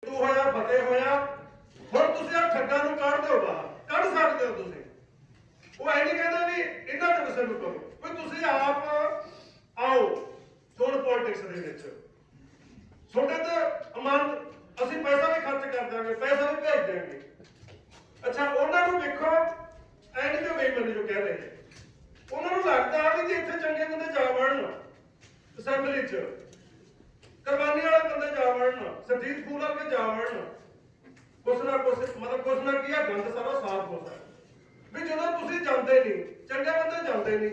ਤੂੰ ਹੋਇਆ ਫਤਿਹ ਹੋਇਆ। ਹੁਣ ਤੁਸੀਂ ਆ ਠੱਗਾਂ ਨੂੰ ਕੱਢ ਦਿਓ ਬਾਹਰ, ਕੱਢ ਸਕਦੇ ਹੋ ਤੁਸੀਂ। ਉਹ ਐ ਨਹੀਂ ਕਹਿੰਦਾ ਵੀ ਇਹਨਾਂ ਤੋਂ ਕਿਸੇ ਨੂੰ ਕਰੋ, ਵੀ ਤੁਸੀਂ ਆਪ ਆਓ ਚੋਣ ਪੋਲਿਟਿਕਸ ਦੇ ਵਿੱਚ। ਤੁਹਾਡੇ ਤੇ ਅਮਾਨਤ ਅਸੀਂ ਪੈਸਾ ਵੀ ਖਰਚ ਕਰ ਦਾਂਗੇ, ਪੈਸਾ ਵੀ ਭੇਜ ਦਿਆਂਗੇ। ਅੱਛਾ ਉਹਨਾਂ ਨੂੰ ਦੇਖੋ, ਐ ਨਹੀਂ ਕਿ ਬੇਈਮਾਨੀ ਜੋ ਕਹਿ ਰਹੇ, ਉਹਨਾਂ ਨੂੰ ਲੱਗਦਾ ਵੀ ਜੇ ਇੱਥੇ ਚੰਗੇ ਬੰਦੇ ਜਾ ਵੜਨ ਅਸੈਂਬਲੀ 'ਚ, ਕੁਰਬਾਨੀ ਵਾਲੇ ਬੰਦੇ ਜਾ ਵੜਨ, ਸਰਜੀਤ ਫੂਲ ਵਰਗੇ ਜਾ ਵੜਨ, ਕੁਛ ਨਾ ਕੁਛ ਮਤਲਬ ਕੁਛ ਨਾ ਕੀ ਆ ਗੰਦ ਸਾਰਾ ਸਾਫ਼ ਹੋ ਸਕਦਾ। ਵੀ ਜਦੋਂ ਤੁਸੀਂ ਜਾਂਦੇ ਨਹੀਂ, ਚੰਗੇ ਬੰਦੇ ਜਾਂਦੇ ਨਹੀਂ,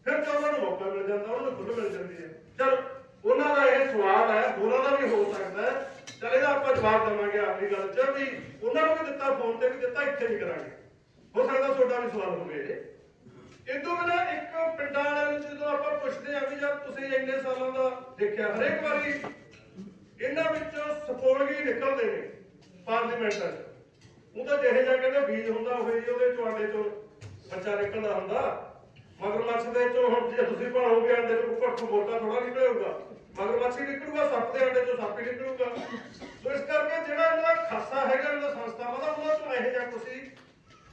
ਫਿਰ ਤਾਂ ਉਹਨਾਂ ਨੂੰ ਮੌਕਾ ਮਿਲ ਜਾਂਦਾ, ਉਹਨਾਂ ਨੂੰ ਖੁੱਲ੍ਹ ਮਿਲ ਜਾਂਦੀ ਹੈ। ਚਲ ਉਹਨਾਂ ਦਾ ਇਹ ਸਵਾਲ ਹੈ, ਹੋਰਾਂ ਦਾ ਵੀ ਹੋ ਸਕਦਾ ਹੈ, ਚਲ ਇਹਦਾ ਆਪਾਂ ਜਵਾਬ ਦੇਵਾਂਗੇ ਆਪਣੀ ਗੱਲ 'ਚ ਵੀ ਉਹਨਾਂ ਨੂੰ ਵੀ ਦਿੱਤਾ, ਫੋਨ ਤੇ ਵੀ ਦਿੱਤਾ, ਇੱਥੇ ਵੀ ਕਰਾਂਗੇ। ਹੋ ਸਕਦਾ ਤੁਹਾਡਾ ਵੀ ਸਵਾਲ ਹੋਵੇ। ਇਹ ਤੋਂ ਬਿਨਾਂ ਇੱਕ ਪਿੰਡਾਂ ਵਾਲਿਆਂ ਨੂੰ ਜਦੋਂ ਆਪਾਂ ਪੁੱਛਦੇ ਹਾਂ ਵੀ ਜਦ ਤੁਸੀਂ ਇੰਨੇ ਸਾਲਾਂ ਦਾ ਦੇਖਿਆ, ਹਰੇਕ ਵਾਰੀ ਇਹਨਾਂ ਵਿੱਚੋਂ ਸਪੋਲਗੀ ਨਿਕਲਦੇ ਨੇ ਪਾਰਲੀਮੈਂਟ 'ਚ। ਉਹ ਤਾਂ ਜਿਹੇ ਜਾ ਕਹਿੰਦੇ ਬੀਜ ਹੁੰਦਾ ਹੋਏ ਜੀ, ਉਹਦੇ ਚੋਂ ਆਂਡੇ ਚੋਂ ਬੱਚਾ ਨਿਕਲਦਾ ਹੁੰਦਾ। ਮਗਰਮੱਛ ਦੇ ਚੋਂ ਹੁਣ ਜੇ ਤੁਸੀਂ ਭਾਲੋਗੇ ਆਂਡੇ ਚੋਂ ਉੱਪਰ ਮੋਟਾ ਥੋੜਾ ਨਿਕਲੇਗਾ, ਮਗਰਮੱਛ ਹੀ ਨਿਕਲੂਗਾ, ਸੱਪ ਦੇ ਆਂਡੇ ਚੋਂ ਸੱਪ ਹੀ ਨਿਕਲੂਗਾ। ਸੋ ਇਸ ਕਰਕੇ ਜਿਹੜਾ ਇਹਨਾਂ ਦਾ ਖਾਸਾ ਹੈਗਾ ਇਹਨਾਂ ਦਾ ਸੰਸਥਾਵਾਂ ਦਾ, ਉਹਨਾਂ ਚੋਂ ਇਹੋ ਜਿਹਾ ਕੁਛ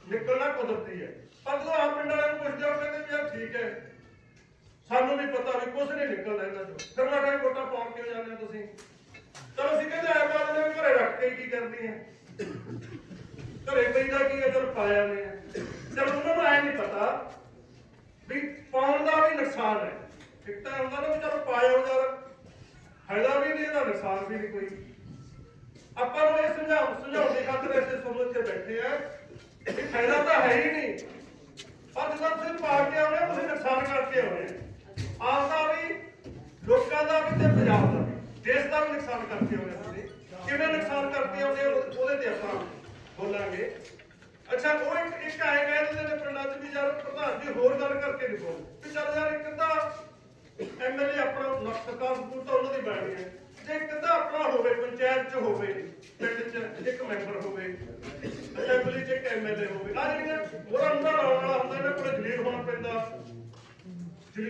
ਨਿਕਲਣਾ ਕੁਦਰਤੀ ਹੈ। ਪਰ ਜਦੋਂ ਆਮ ਪਿੰਡ ਵਾਲਿਆਂ ਨੂੰ ਪੁੱਛਦੇ ਹੋ ਕਹਿੰਦੇ ਯਾਰ ਠੀਕ ਹੈ, ਸਾਨੂੰ ਵੀ ਪਤਾ ਵੀ ਕੁਛ ਨਹੀਂ ਨਿਕਲਦਾ ਇਹਨਾਂ ਚੋਂ, ਫਿਰ ਮੈਂ ਕਿਹਾ ਵੋਟਾਂ ਪਾਉਣ ਕਿਉਂ ਜਾਂਦੇ ਹੋ ਤੁਸੀਂ? ਚਲੋ ਅਸੀਂ ਕਹਿੰਦੇ ਐ ਪਾ ਦਿੰਦੇ, ਘਰੇ ਰੱਖ ਕੇ ਕੀ ਕਰਨੀ ਹੈ, ਘਰੇ ਪੈਂਦਾ ਕੀ ਹੈ, ਚਲ ਪਾਇਆ ਨੇ। ਚਲ ਉਹਨਾਂ ਨੂੰ ਐ ਨਹੀਂ ਪਤਾ ਵੀ ਪਾਉਣ ਦਾ ਵੀ ਨੁਕਸਾਨ ਹੈ। ਇੱਕ ਤਾਂ ਹੁੰਦਾ ਨਾ ਵੀ ਚਲੋ ਪਾਇਆ ਯਾਰ, ਫਾਇਦਾ ਵੀ ਨਹੀਂ ਇਹਦਾ, ਨੁਕਸਾਨ ਵੀ ਨਹੀਂ ਕੋਈ। ਆਪਾਂ ਨੂੰ ਇਹ ਸਮਝਾਉਣ ਦੀ ਖਾਤਰ ਅਸੀਂ ਤੁਹਾਨੂੰ ਇੱਥੇ ਬੈਠੇ ਆ ਵੀ ਫਾਇਦਾ ਤਾਂ ਹੈ ਹੀ ਨਹੀਂ, ਪਰ ਜਦੋਂ ਤੁਸੀਂ ਪਾ ਕੇ ਆਉਣੇ ਤੁਸੀਂ ਨੁਕਸਾਨ ਕਰਕੇ ਆਉਣੇ, ਆਪਦਾ ਵੀ, ਲੋਕਾਂ ਦਾ ਵੀ ਤੇ ਪੰਜਾਬ ਦਾ ਵੀ, ਦੇਸ਼ ਦਾ ਵੀ ਨੁਕਸਾਨ ਕਰਕੇ ਆਉਣੇ। ਤੁਸੀਂ ਕਿਵੇਂ ਨੁਕਸਾਨ ਕਰਕੇ ਆਉਂਦੇ ਉਹਦੇ ਤੇ ਆਪਾਂ ਬੋਲਾਂਗੇ। ਅੱਛਾ ਉਹ ਇੱਕ ਆਏ ਕਹਿ ਦਿੰਦੇ ਨੇ ਪਿੰਡਾਂ 'ਚ ਵੀ ਯਾਰ ਪ੍ਰਧਾਨ ਜੀ ਹੋਰ ਗੱਲ ਕਰਕੇ ਨਹੀਂ ਬੋਲ, ਵੀ ਚੱਲ ਯਾਰ ਇੱਕ ਅੱਧਾ ਐਮਐਲਏ ਆਪਣਾ ਸਰਕਾਰ ਸਕੂਲ ਤਾਂ ਉਹਨਾਂ ਦੀ ਬਣੀ ਹੈ, ਜੇ ਇੱਕ ਅੱਧਾ ਆਪਣਾ ਹੋਵੇ, ਪੰਚਾਇਤ 'ਚ ਹੋਵੇ, ਪਿੰਡ 'ਚ ਇੱਕ ਮੈਂਬਰ ਹੋਵੇ, ਅਸੈਂਬਲੀ 'ਚ ਇੱਕ ਐਮਐਲਏ ਹੋਵੇ, ਆ ਜਿਹੜੀਆਂ ਉਹਦਾ ਮੁੰਡਾ ਲਾਉਣ ਵਾਲਾ ਹੁੰਦਾ, ਇਹਨਾਂ ਕੋਲ ਜਲੀਲ ਹੋਣਾ ਪੈਂਦਾ।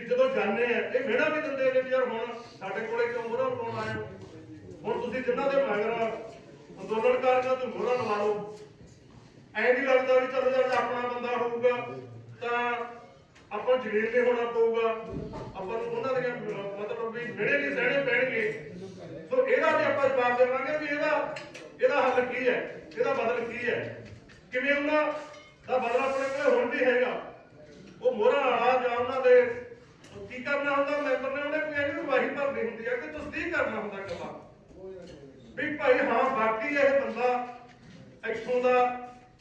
ਜਦੋਂ ਜਾਂਦੇ ਆ ਇਹ ਮਿਹਣਾ ਵੀ ਦਿੰਦੇ ਨੇ ਵੀ ਯਾਰ ਹੁਣ ਸਾਡੇ ਕੋਲੇ ਕਿਉਂ ਮੋਹਰਾਂ ਲਵਾਉਣ ਆਏ ਹੋ, ਹੁਣ ਤੁਸੀਂ ਜਿਨ੍ਹਾਂ ਦੇ ਮਗਰ ਅੰਦੋਲਨ ਕਰਨਾ ਤੁਸੀਂ ਮੋਹਰਾਂ ਲਵਾ ਲਓ। ਐ ਨਹੀਂ ਲੱਗਦਾ ਵੀ ਚਲੋ ਯਾਰ ਆਪਣਾ ਬੰਦਾ ਹੋਊਗਾ ਤਾਂ ਆਪਾਂ ਜਲੀਲ ਨਹੀਂ ਹੋਣਾ ਪਊਗਾ, ਆਪਾਂ ਨੂੰ ਉਹਨਾਂ ਦੀਆਂ ਮਤਲਬ ਵੀ ਮਿਹਣੇ ਨਹੀਂ ਸਹਿਣੇ ਪੈਣਗੇ। ਸੋ ਇਹਦਾ ਵੀ ਆਪਾਂ ਜਵਾਬ ਦੇਵਾਂਗੇ ਵੀ ਇਹਦਾ ਹੱਲ ਕੀ ਹੈ, ਇਹਦਾ ਬਦਲ ਕੀ ਹੈ, ਕਿਵੇਂ ਉਹਨਾਂ ਦਾ ਬਦਲ ਆਪਣੇ ਕੋਲ ਹੁਣ ਵੀ ਹੈਗਾ। ਉਹ ਮੋਹਰਾਂ ਵਾਲਾ ਜਾਂ ਉਹਨਾਂ ਦੇ ਕੀ ਕਰਨਾ ਹੁੰਦਾ ਮੈਂਬਰ ਨੇ, ਉਹਨੇ ਕੋਈ ਇਹਨੂੰ ਗਵਾਹੀ ਭਰਨੀ ਹੁੰਦੀ ਹੈ ਕਿ ਤਸਦੀਕ ਕਰਨਾ ਹੁੰਦਾ ਗੱਲਾਂ ਵੀ ਭਾਈ ਹਾਂ ਬਾਕੀ ਇਹ ਬੰਦਾ ਇੱਥੋਂ ਦਾ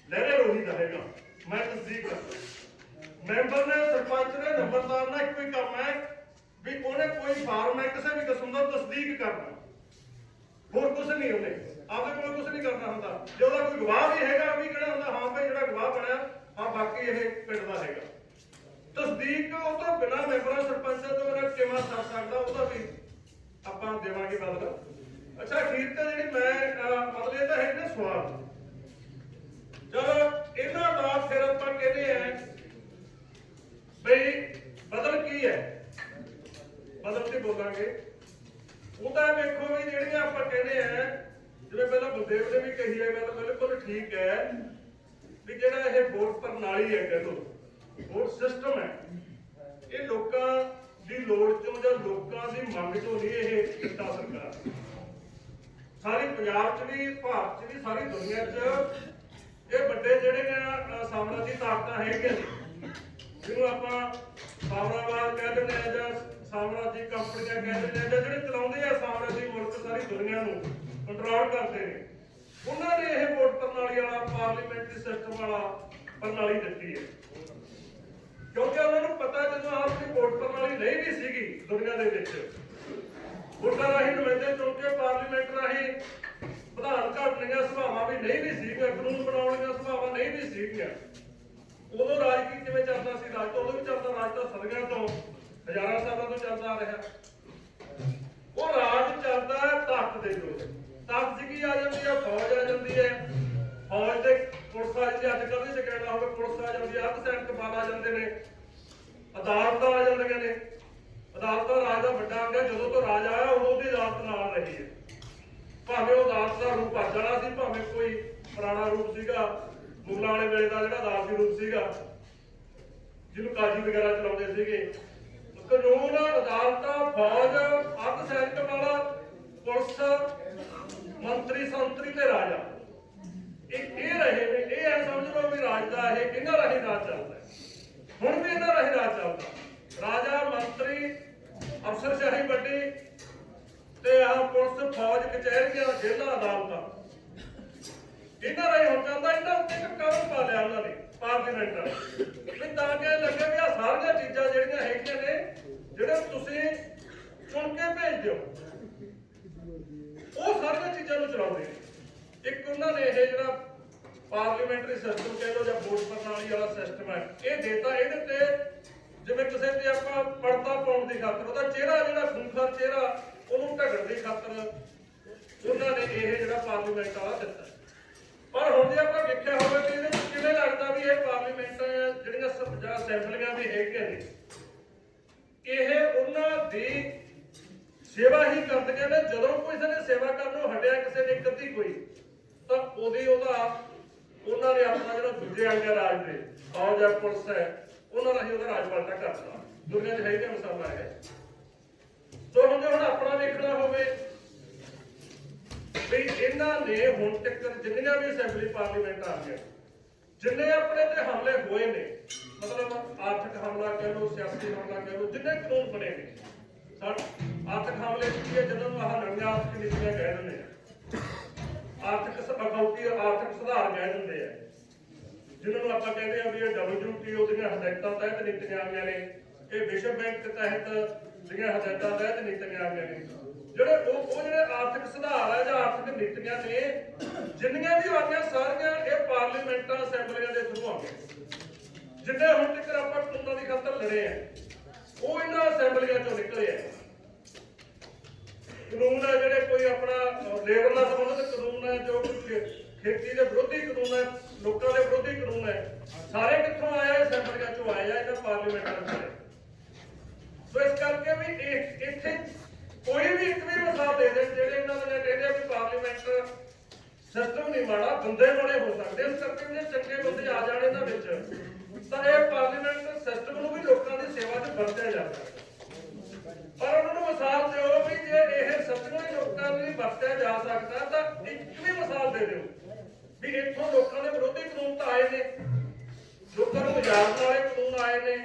ਲਹਿਰੇ ਰੋਹੀ ਦਾ ਹੈਗਾ, ਮੈਂ ਤਸਦੀਕ ਕਰਦਾ। ਮੈਂਬਰ ਨੇ, ਸਰਪੰਚ ਨੇ, ਨੰਬਰਦਾਰ ਦਾ ਇੱਕੋ ਹੀ ਕੰਮ ਹੈ ਵੀ ਉਹਨੇ ਕੋਈ ਫਾਰਮ ਹੈ ਕਿਸੇ ਵੀ ਕਿਸਮ ਦਾ ਤਸਦੀਕ ਕਰਨਾ, ਹੋਰ ਕੁਛ ਨਹੀਂ। ਉਹਨੇ ਆਪਦੇ ਕੋਲ ਕੁਛ ਨਹੀਂ ਕਰਨਾ ਹੁੰਦਾ। ਜੇ ਉਹਦਾ ਕੋਈ ਗਵਾਹ ਵੀ ਹੈਗਾ ਵੀ ਕਿਹੜਾ ਹੁੰਦਾ, ਹਾਂ ਭਾਈ ਜਿਹੜਾ ਗਵਾਹ ਬਣਿਆ ਹਾਂ ਬਾਕੀ ਇਹ ਪਿੰਡ ਦਾ ਹੈਗਾ। ਤਸਦੀਕ ਉਹ ਤੋਂ ਬਿਨਾਂ ਮੈਂਬਰਾਂ ਸਰਪੰਚਾਂ ਤੋਂ ਬਿਨਾਂ ਕਿਵੇਂ ਸਰ ਸਕਦਾ, ਉਹਦਾ ਵੀ ਆਪਾਂ ਦੇਵਾਂਗੇ ਬਦਲ। ਅੱਛਾ ਅਖੀਰ ਤੇ ਜਿਹੜੀ ਮੈਂ ਮਤਲਬ ਇਹ ਤਾਂ ਹੈ ਨਾ ਸਵਾਲ, ਚਲੋ ਇਹਨਾਂ ਦਾ ਫਿਰ ਆਪਾਂ ਕਹਿੰਦੇ ਆ ਬਈ ਬਦਲ ਕੀ ਹੈ, ਬਦਲ ਕੇ ਬੋਲਾਂਗੇ। ਉਹਦਾ ਵੇਖੋ ਵੀ ਜਿਹੜੀਆਂ ਆਪਾਂ ਕਹਿੰਦੇ ਆ, ਜਿਵੇਂ ਪਹਿਲਾਂ ਬਲਦੇਵ ਨੇ ਵੀ ਕਹੀ ਹੈ ਗੱਲ, ਬਿਲਕੁਲ ਠੀਕ ਹੈ ਵੀ ਜਿਹੜਾ ਇਹ ਵੋਟ ਪ੍ਰਣਾਲੀ ਹੈ, ਕਹਿ ਲਓ ਵੋਟ ਸਿਸਟਮ ਹੈ, ਇਹ ਲੋਕਾਂ ਦੀ ਲੋੜ ਚੋਂ ਜਾਂ ਲੋਕਾਂ ਦੀ ਮੰਗ ਚੋਂ ਨਹੀਂ ਇਹ ਕੀਤਾ ਸਰਕਾਰ। ਸਾਰੀ ਪੰਜਾਬ 'ਚ ਵੀ, ਭਾਰਤ 'ਚ ਵੀ, ਸਾਰੀ ਦੁਨੀਆ 'ਚ ਇਹ ਵੱਡੇ ਜਿਹੜੇ ਨੇ ਸਾਮਰਾਜੀ ਤਾਕਤਾਂ ਹੈਗੀਆਂ ਨੇ, ਜਿਹਨੂੰ ਆਪਾਂ ਸਾਮਰਾਜਵਾਦ ਕਹਿ ਦਿੰਦੇ ਆ ਜਾਂ ਸਾਮਰਾਜੀ ਕੰਪਨੀਆਂ ਕਹਿ ਦਿੰਦੇ ਆ, ਜਾਂ ਜਿਹੜੇ ਚਲਾਉਂਦੇ ਆ ਸਾਮਰਾਜੀ ਮੁਲਕ ਸਾਰੀ ਦੁਨੀਆ ਨੂੰ ਕੰਟਰੋਲ ਕਰਦੇ ਨੇ, ਉਹਨਾਂ ਨੇ ਇਹ ਵੋਟ ਪ੍ਰਣਾਲੀ ਵਾਲਾ ਪਾਰਲੀਮੈਂਟਰੀ ਸਿਸਟਮ ਵਾਲਾ ਪ੍ਰਣਾਲੀ ਦਿੱਤੀ ਹੈ। ਕਿਉਂਕਿ ਉਹਨਾਂ ਨੂੰ ਪਤਾ ਜਦੋਂ ਆਪਣੀ ਵੋਟ ਪ੍ਰਣਾਲੀ ਨਹੀਂ ਵੀ ਸੀਗੀ ਦੁਨੀਆ ਦੇ ਵਿੱਚ, ਵੋਟਾਂ ਰਾਹੀਂ ਨੁਮਾਇੰਦੇ ਚੁਣ ਕੇ ਪਾਰਲੀਮੈਂਟ ਰਾਹੀਂ ਵਿਧਾਨ ਘੜਨੀਆਂ ਸਭਾਵਾਂ ਵੀ ਨਹੀਂ ਵੀ ਸੀਗੀਆਂ, ਕਾਨੂੰਨ ਬਣਾਉਣੀਆਂ ਸਭਾਵਾਂ ਨਹੀਂ ਵੀ ਸੀਗੀਆਂ, ਉਦੋਂ ਰਾਜ ਕਿਵੇਂ ਚੱਲਦਾ ਸੀ? ਰਾਜ ਤਾਂ ਉਦੋਂ ਵੀ ਚੱਲਦਾ, ਰਾਜ ਤਾਂ ਸਦੀਆਂ ਤੋਂ ਹਜ਼ਾਰਾਂ ਸਾਲਾਂ ਤੋਂ ਚੱਲਦਾ ਆ ਰਿਹਾ। ਉਹ ਰਾਜ ਚੱਲਦਾ ਹੈ ਤਾਕਤ ਦੇ ਜੋਰ, ਤਾਕਤ ਕੀ ਆ ਜਾਂਦੀ ਹੈ? ਫੌਜ ਆ ਜਾਂਦੀ ਹੈ, ਫੌਜ ਦੇ ਪੁਲਿਸ ਆ ਜਾਂਦੀ, ਅੱਜ ਕੱਲ੍ਹ ਜੇ ਕਹਿਣਾ ਹੋਵੇ ਪੁਲਿਸ ਆ ਜਾਂਦੀ ਹੈ, ਅੱਧ ਸੈਨਿਕ ਬਲ ਆ ਜਾਂਦੇ ਨੇ, ਅਦਾਲਤਾਂ ਆ ਜਾਂਦੀਆਂ ਨੇ। ਅਦਾਲਤਾਂ ਰਾਜ ਦਾ ਵੱਡਾ ਅੰਗ ਹੈ, ਜਦੋਂ ਤੋਂ ਰਾਜ ਆਇਆ ਉਦੋਂ ਦੀ ਅਦਾਲਤ ਨਾਲ ਰਹੀ ਹੈ। ਭਾਵੇਂ ਉਹ ਅਦਾਲਤ ਦਾ ਰੂਪ ਅੱਜ ਵਾਲਾ ਸੀ, ਭਾਵੇਂ ਕੋਈ ਪੁਰਾਣਾ ਰੂਪ ਸੀਗਾ ਮੁਗਲਾਂ ਵਾਲੇ ਵੇਲੇ ਦਾ ਜਿਹੜਾ ਅਦਾਲਤੀ ਰੂਪ ਸੀਗਾ ਜਿਹਨੂੰ ਕਾਜੀ ਵਗੈਰਾ ਚਲਾਉਂਦੇ ਸੀਗੇ। ਕਾਨੂੰਨ, ਅਦਾਲਤਾਂ, ਫੌਜ, ਅੱਧ ਸੈਨਿਕ ਬਲ, ਪੁਲਿਸ, ਮੰਤਰੀ ਸੰਤਰੀ ਤੇ ਰਾਜਾ ਇਹ ਰਹੇ ਨੇ। ਇਹ ਐ ਸਮਝ ਲਓ ਵੀ ਰਾਜ ਦਾ ਇਹ ਇਹਨਾਂ ਰਾਹੀਂ ਰਾਜ ਚੱਲਦਾ। ਹੁਣ ਵੀ ਇਹਨਾਂ ਰਾਹੀਂ ਰਾਜ ਚੱਲਦਾ। ਰਾਜਾ, ਮੰਤਰੀ, ਅਫਸਰਸ਼ਾਹੀ ਵੱਡੀ ਤੇ ਆਹ ਪੁਲਿਸ, ਫੌਜ, ਕਚਹਿਰੀਆਂ, ਜੇਲ੍ਹਾਂ, ਅਦਾਲਤਾਂ ਇਹਨਾਂ ਰਾਹੀਂ ਹੁਣ ਚੱਲਦਾ। ਇਹਨਾਂ ਉੱਤੇ ਇੱਕ ਕਾਨੂੰਨ ਪਾ ਲਿਆ ਉਹਨਾਂ ਨੇ ਪਾਰਲੀਮੈਂਟ ਵਾਲੇ ਵੀ ਤਾਂ ਕਿ ਲੱਗੇ ਵੀ ਆਹ ਸਾਰੀਆਂ ਚੀਜ਼ਾਂ ਜਿਹੜੀਆਂ ਹੈਗੀਆਂ ਨੇ ਜਿਹੜੇ ਤੁਸੀਂ ਚੁਣ ਕੇ ਭੇਜ ਦਿਓ, ਉਹ ਸਾਰੀਆਂ ਚੀਜ਼ਾਂ ਨੂੰ ਚਲਾਉਂਦੇ ਨੇ। ਇੱਕ ਉਹਨਾਂ ਨੇ ਇਹ ਜਿਹੜਾ ਪਾਰਲੀਮੈਂਟਰੀ ਸਿਸਟਮ ਕਹਿ ਲਓ ਜਾਂ ਵੋਟ ਪ੍ਰਣਾਲੀ ਵਾਲਾ ਸਿਸਟਮ ਹੈ ਇਹ ਦੇਤਾ। ਇਹਦੇ ਤੇ ਜਿਵੇਂ ਕਿਸੇ ਤੇ ਆਪਾਂ ਪਰਦਾ ਪਾਉਣ ਦੀ ਖਾਤਰ ਉਹਦਾ ਚਿਹਰਾ ਜਿਹੜਾ ਖੂੰਖਾਰ ਚਿਹਰਾ ਉਹਨੂੰ ਢੱਕਣ ਦੀ ਖਾਤਰ ਉਹਨਾਂ ਨੇ ਇਹ ਜਿਹੜਾ ਪਾਰਲੀਮੈਂਟ ਵਾਲਾ ਦਿੱਤਾ। ਪਰ ਹੁਣ ਜੇ ਆਪਾਂ ਵੇਖਿਆ ਹੋਵੇ ਕਿ ਇਹਦੇ ਵਿੱਚ ਕਿਵੇਂ ਲੱਗਦਾ ਵੀ ਇਹ ਪਾਰਲੀਮੈਂਟ ਜਿਹੜੀਆਂ ਅਸੈਂਬਲੀਆਂ ਵੀ ਹੈਗੀਆਂ ਨੇ ਇਹ ਉਹਨਾਂ ਦੀ ਸੇਵਾ ਹੀ ਕਰਦੀਆਂ ਨੇ। ਜਦੋਂ ਕਿਸੇ ਨੇ ਸੇਵਾ ਕਰਨੋਂ ਹਟਿਆ ਕਿਸੇ ਨੇ ਕਦੀ ਕੋਈ ਤਾਂ ਉਹਨਾਂ ਨੇ ਆਪਣਾ ਜਿਹੜਾ ਦੂਜੇ ਅੰਗ ਰਾਜ ਦੇ ਫੌਜ ਹੈ, ਪੁਲਿਸ ਹੈ, ਉਹਨਾਂ ਰਾਹੀਂ ਉਹਦਾ ਰਾਜ ਪਲਟਾ ਕਰਤਾ। ਦੁਨੀਆ 'ਚ ਹੈਗਾ ਮਿਸਾਲਾਂ ਹੈ। ਸੋ ਹੁਣ ਜੇ ਆਪਣਾ ਵੇਖਣਾ ਹੋਵੇ ਵੀ ਇਹਨਾਂ ਨੇ ਹੁਣ ਤੱਕ ਜਿੰਨੀਆਂ ਵੀ ਅਸੈਂਬਲੀ ਪਾਰਲੀਮੈਂਟ ਆ ਗਈਆਂ ਜਿੰਨੇ ਆਪਣੇ ਤੇ ਹਮਲੇ ਹੋਏ ਨੇ, ਮਤਲਬ ਆਰਥਿਕ ਹਮਲਾ ਕਹਿ ਲਓ, ਸਿਆਸੀ ਹਮਲਾ ਕਹਿ ਲਓ, ਜਿੰਨੇ ਕਾਨੂੰਨ ਬਣੇ ਨੇ ਆਰਥਿਕ ਹਮਲੇ ਕੀ ਹੈ ਜਿਹਨਾਂ ਨੂੰ ਆਹ ਨਵੀਆਂ ਆਰਥਿਕ ਨੀਤੀਆਂ ਕਹਿ ਦਿੰਦੇ ਆ, ਆਰਥਿਕ ਸੁਧਾਰ ਕਹਿ ਦਿੰਦੇ ਆ, ਜਿਹਨਾਂ ਨੂੰ ਆਪਾਂ ਕਹਿੰਦੇ ਆ ਵੀ ਇਹ WTO ਦੀਆਂ ਹਦਾਇਤਾਂ ਤਹਿਤ ਨੀਤੀਆਂ ਆਈਆਂ ਨੇ, ਇਹ ਵਿਸ਼ਵ ਬੈਂਕ ਤਹਿਤ ਦੀਆਂ ਹਦਾਇਤਾਂ ਤਹਿਤ ਨੀਤੀਆਂ ਆਈਆਂ ਨੇ। ਜਿਹੜੇ ਜਿਹੜੇ ਆਰਥਿਕ ਸੁਧਾਰ ਹੈ ਜਾਂ ਆਰਥਿਕ ਨੀਤੀਆਂ ਨੇ ਜਿੰਨੀਆਂ ਵੀ ਆਈਆਂ ਸਾਰੀਆਂ ਇਹ ਪਾਰਲੀਮੈਂਟਾਂ ਅਸੈਂਬਲੀਆਂ ਦੇ ਥਰੂ ਆਉਂਦੀਆਂ। ਜਿੰਨੇ ਹੁਣ ਤੱਕ ਆਪਾਂ ਕਾਨੂੰਨਾਂ ਦੀ ਖਾਤਰ ਲੜੇ ਆ ਉਹ ਇਹਨਾਂ ਅਸੈਂਬਲੀਆਂ ਚੋਂ ਨਿਕਲੇ ਆ। ਕਾਨੂੰਨ ਹੈ ਜਿਹੜੇ ਕੋਈ ਆਪਣਾ ਲੇਬਰ ਨਾਲ ਸੰਬੰਧਿਤ ਕਾਨੂੰਨ ਹੈ, ਜੋ ਖੇਤੀ ਦੇ ਵਿਰੋਧੀ ਕਾਨੂੰਨ ਹੈ, ਲੋਕਾਂ ਦੇ ਵਿਰੋਧੀ ਕਾਨੂੰਨ ਹੈ, ਸਾਰੇ ਕਿੱਥੋਂ ਆਏ? ਅਸੈਂਬਲੀਆਂ ਚੋਂ ਆਏ ਆ, ਇਹਨਾਂ ਪਾਰਲੀਮੈਂਟਾਂ ਚੋਂ। ਸੋ ਇਸ ਕਰਕੇ ਵੀ ਇੱਥੇ ਕੋਈ ਵੀ ਇੱਕ ਵੀ ਮਿਸਾਲ ਦੇ ਦੇ ਜਿਹੜੇ ਇਹਨਾਂ ਨੇ ਕਹਿੰਦੇ ਆ ਵੀ ਪਾਰਲੀਮੈਂਟ ਸਿਸਟਮ ਨਹੀਂ ਮਾੜਾ, ਬੰਦੇ ਮਾੜੇ ਹੋ ਸਕਦੇ। ਇਸ ਕਰਕੇ ਜੇ ਚੰਗੇ ਬੰਦੇ ਆ ਜਾਣ ਇਹਨਾਂ ਵਿੱਚ ਤਾਂ ਇਹ ਪਾਰਲੀਮੈਂਟ ਸਿਸਟਮ ਨੂੰ ਵੀ ਲੋਕਾਂ ਦੀ ਸੇਵਾ 'ਚ ਵਰਤਿਆ ਜਾ ਸਕਦਾ। ਪਰ ਉਹਨਾਂ ਨੂੰ ਮਿਸਾਲ ਦਿਓ ਵੀ ਜੇ ਇਹ ਸੱਚਮੁੱਚ ਲੋਕਾਂ ਲਈ ਵਰਤਿਆ ਜਾ ਸਕਦਾ ਤਾਂ ਇੱਕ ਵੀ ਮਿਸਾਲ ਦੇ ਦਿਓ ਵੀ ਇੱਥੋਂ ਲੋਕਾਂ ਦੇ ਵਿਰੋਧੀ ਕਾਨੂੰਨ ਤਾਂ ਆਏ ਨੇ, ਲੋਕਾਂ ਨੂੰ ਉਜਾੜਨ ਵਾਲੇ ਕਾਨੂੰਨ ਆਏ ਨੇ,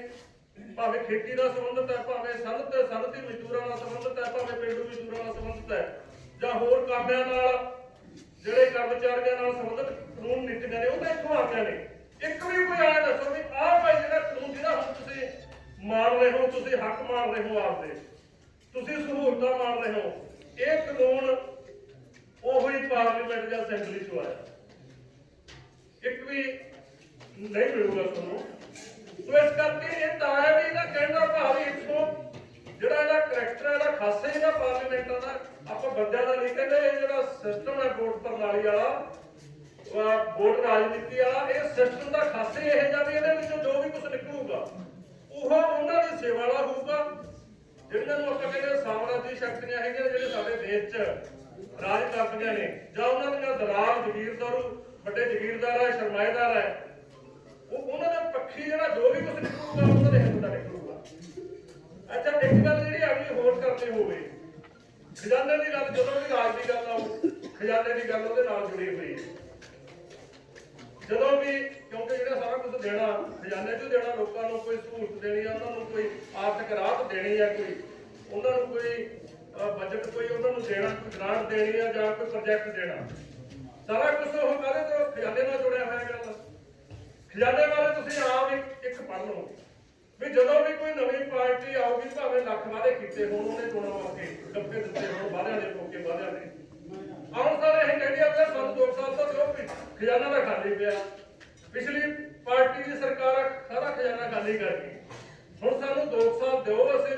ਭਾਵੇਂ ਖੇਤੀ ਨਾਲ ਸੰਬੰਧਿਤ ਹੈ, ਭਾਵੇਂ ਸਨਅਤੀ ਮਜ਼ਦੂਰਾਂ ਨਾਲ ਸੰਬੰਧਿਤ ਹੈ, ਭਾਵੇਂ ਪੇਂਡੂ ਮਜ਼ਦੂਰਾਂ ਨਾਲ ਸੰਬੰਧਿਤ ਹੈ, ਜਾਂ ਹੋਰ ਕਾਮਿਆਂ ਨਾਲ ਜਿਹੜੇ ਕਰਮਚਾਰੀਆਂ ਨਾਲ ਸੰਬੰਧਿਤ ਕਾਨੂੰਨ ਨੀਤੀਆਂ ਨੇ ਉਹ ਤਾਂ ਇੱਥੋਂ ਆਉਂਦੀਆਂ ਨੇ। ਇੱਕ ਵੀ ਕੋਈ ਆਇਆ ਦੱਸੋ ਵੀ ਆਹ ਭਾਈ ਜਿਹੜਾ ਕਾਨੂੰਨ ਜਿਹੜਾ ਹੁਣ ਤੁਸੀਂ ਮਾਰ ਰਹੇ ਹੋ, ਤੁਸੀਂ ਹੱਕ ਮਾਰ ਰਹੇ ਹੋ ਆਪਦੇ, ਤੁਸੀਂ ਸਹੂਲਤਾਂ ਮਾਰ ਰਹੇ ਹੋ, ਇਹ ਕਾਨੂੰਨ ਉਹੀ ਪਾਰਲੀਮੈਂਟ ਜਾਂ ਅਸੈਂਬਲੀ ਚੋਂ ਆਇਆ। ਇੱਕ ਵੀ ਨਹੀਂ ਮਿਲੂਗਾ ਤੁਹਾਨੂੰ। ਸੋ ਇਸ ਕਰਕੇ ਇਹ ਤਾਂ ਹੈ ਵੀ ਇਹਦਾ ਕਹਿਣ ਦਾ ਭਾਵ ਇੱਥੋਂ ਜਿਹੜਾ ਇਹਦਾ ਕਰੈਕਟਰ ਹੈ, ਇਹਦਾ ਖਾਸਾ ਹੀ ਇਹਦਾ ਪਾਰਲੀਮੈਂਟਾਂ ਦਾ, ਆਪਾਂ ਬੰਦਿਆਂ ਦਾ ਨਹੀਂ ਕਹਿੰਦੇ। ਇਹ ਜਿਹੜਾ ਸਿਸਟਮ ਹੈ ਵੋਟ ਪ੍ਰਣਾਲੀ ਵਾਲਾ, ਵੋਟ ਰਾਜਨੀਤੀ ਵਾਲਾ, ਇਹ ਸਿਸਟਮ ਦਾ ਖਾਸਾ ਹੀ ਇਹ ਜਿਹਾ ਵੀ ਇਹਦੇ ਵਿੱਚੋਂ ਜੋ ਵੀ ਕੁਝ ਨਿਕਲੂਗਾ ਉਹ ਉਹਨਾਂ ਦੀ ਸੇਵਾ ਵਾਲਾ ਹੋਊਗਾ। ਜਿਹਨਾਂ ਨੂੰ ਆਪਾਂ ਕਹਿੰਦੇ ਸਾਮਰਾਜੀ ਸ਼ਕਤੀਆਂ ਹੈਗੀਆਂ ਜਿਹੜੇ ਸਾਡੇ ਦੇਸ਼ 'ਚ ਰਾਜ ਕਰਦੀਆਂ ਨੇ, ਜਾਂ ਉਹਨਾਂ ਦੀਆਂ ਦਲਾਲ, ਜ਼ਗੀਰਦਾਰੂ, ਵੱਡੇ ਜ਼ਗੀਰਦਾਰ ਹੈ, ਸਰਮਾਏਦਾਰ ਹੈ, ਉਹਨਾਂ ਦੇ ਪੱਖੀ ਜਿਹੜਾ ਜੋ ਵੀ ਕੁਝ ਨਿਕਲੂਗਾ ਉਹਨਾਂ ਦੇ ਹਿੱਤ ਦਾ ਨਿਕਲੂਗਾ। ਅੱਛਾ, ਇੱਕ ਗੱਲ ਜਿਹੜੀ ਅਗਲੀ ਹੋਰ ਕਰਨੀ ਹੋਵੇ, ਖਜ਼ਾਨੇ ਦੀ ਗੱਲ, ਜਦੋਂ ਵੀ ਰਾਜ ਦੀ ਗੱਲ ਆਉ ਖਜ਼ਾਨੇ ਦੀ ਗੱਲ ਉਹਦੇ ਨਾਲ ਜੁੜੀ ਹੋਈ ਹੈ। ਜਦੋਂ ਵੀ, ਕਿਉਂਕਿ ਜਿਹੜਾ ਸਾਰਾ ਕੁਝ ਦੇਣਾ ਖਜ਼ਾਨੇ 'ਚੋਂ ਦੇਣਾ, ਲੋਕਾਂ ਨੂੰ ਕੋਈ ਸਹੂਲਤ ਦੇਣੀ ਆ, ਉਹਨਾਂ ਨੂੰ ਕੋਈ ਆਰਥਿਕ ਰਾਹਤ ਦੇਣੀ ਆ, ਕੋਈ ਉਹਨਾਂ ਨੂੰ ਕੋਈ ਬਜਟ ਕੋਈ ਉਹਨਾਂ ਨੂੰ ਦੇਣਾ, ਕੋਈ ਗ੍ਰਾਂਟ ਦੇਣੀ ਆ ਜਾਂ ਕੋਈ ਪ੍ਰੋਜੈਕਟ ਦੇਣਾ, ਸਾਰਾ ਕੁਝ ਉਹ ਕਾਹਦੇ ਤੋਂ? ਖਜ਼ਾਨੇ ਨਾਲ ਜੁੜਿਆ ਹੋਇਆ ਗੱਲ। ਖਜ਼ਾਨੇ ਬਾਰੇ ਤੁਸੀਂ ਆਪ ਇੱਕ ਪੜ੍ਹ ਲਓ ਵੀ ਜਦੋਂ ਵੀ ਕੋਈ ਨਵੀਂ ਪਾਰਟੀ ਆਊਗੀ, ਭਾਵੇਂ ਲੱਖ ਵਾਅਦੇ ਕੀਤੇ ਹੋਣ, ਉਹਨੇ ਚੋਣਾਂ ਵਾਸਤੇ ਡੱਬੇ ਦਿੱਤੇ ਹੋਣ, ਵਾਅਦਿਆਂ ਦੇ ਮੌਕੇ ਵਾਅਦਿਆਂ ਦੇ, ਆਉਣ ਸਾਰੇ ਇਹ ਕਹਿੰਦੇ ਆ ਕਿ ਸਾਨੂੰ 2 ਸਾਲ ਤੋਂ ਜੋ ਖਜ਼ਾਨਾ ਦਾ ਖਾਲੀ ਪਿਆ, ਪਿਛਲੀ ਪਾਰਟੀ ਦੀ ਸਰਕਾਰ ਸਾਰਾ ਖਜ਼ਾਨਾ ਖਾਲੀ ਕਰ ਗਈ, ਹੁਣ ਸਾਨੂੰ 2 ਸਾਲ ਦਿਓ, ਅਸੀਂ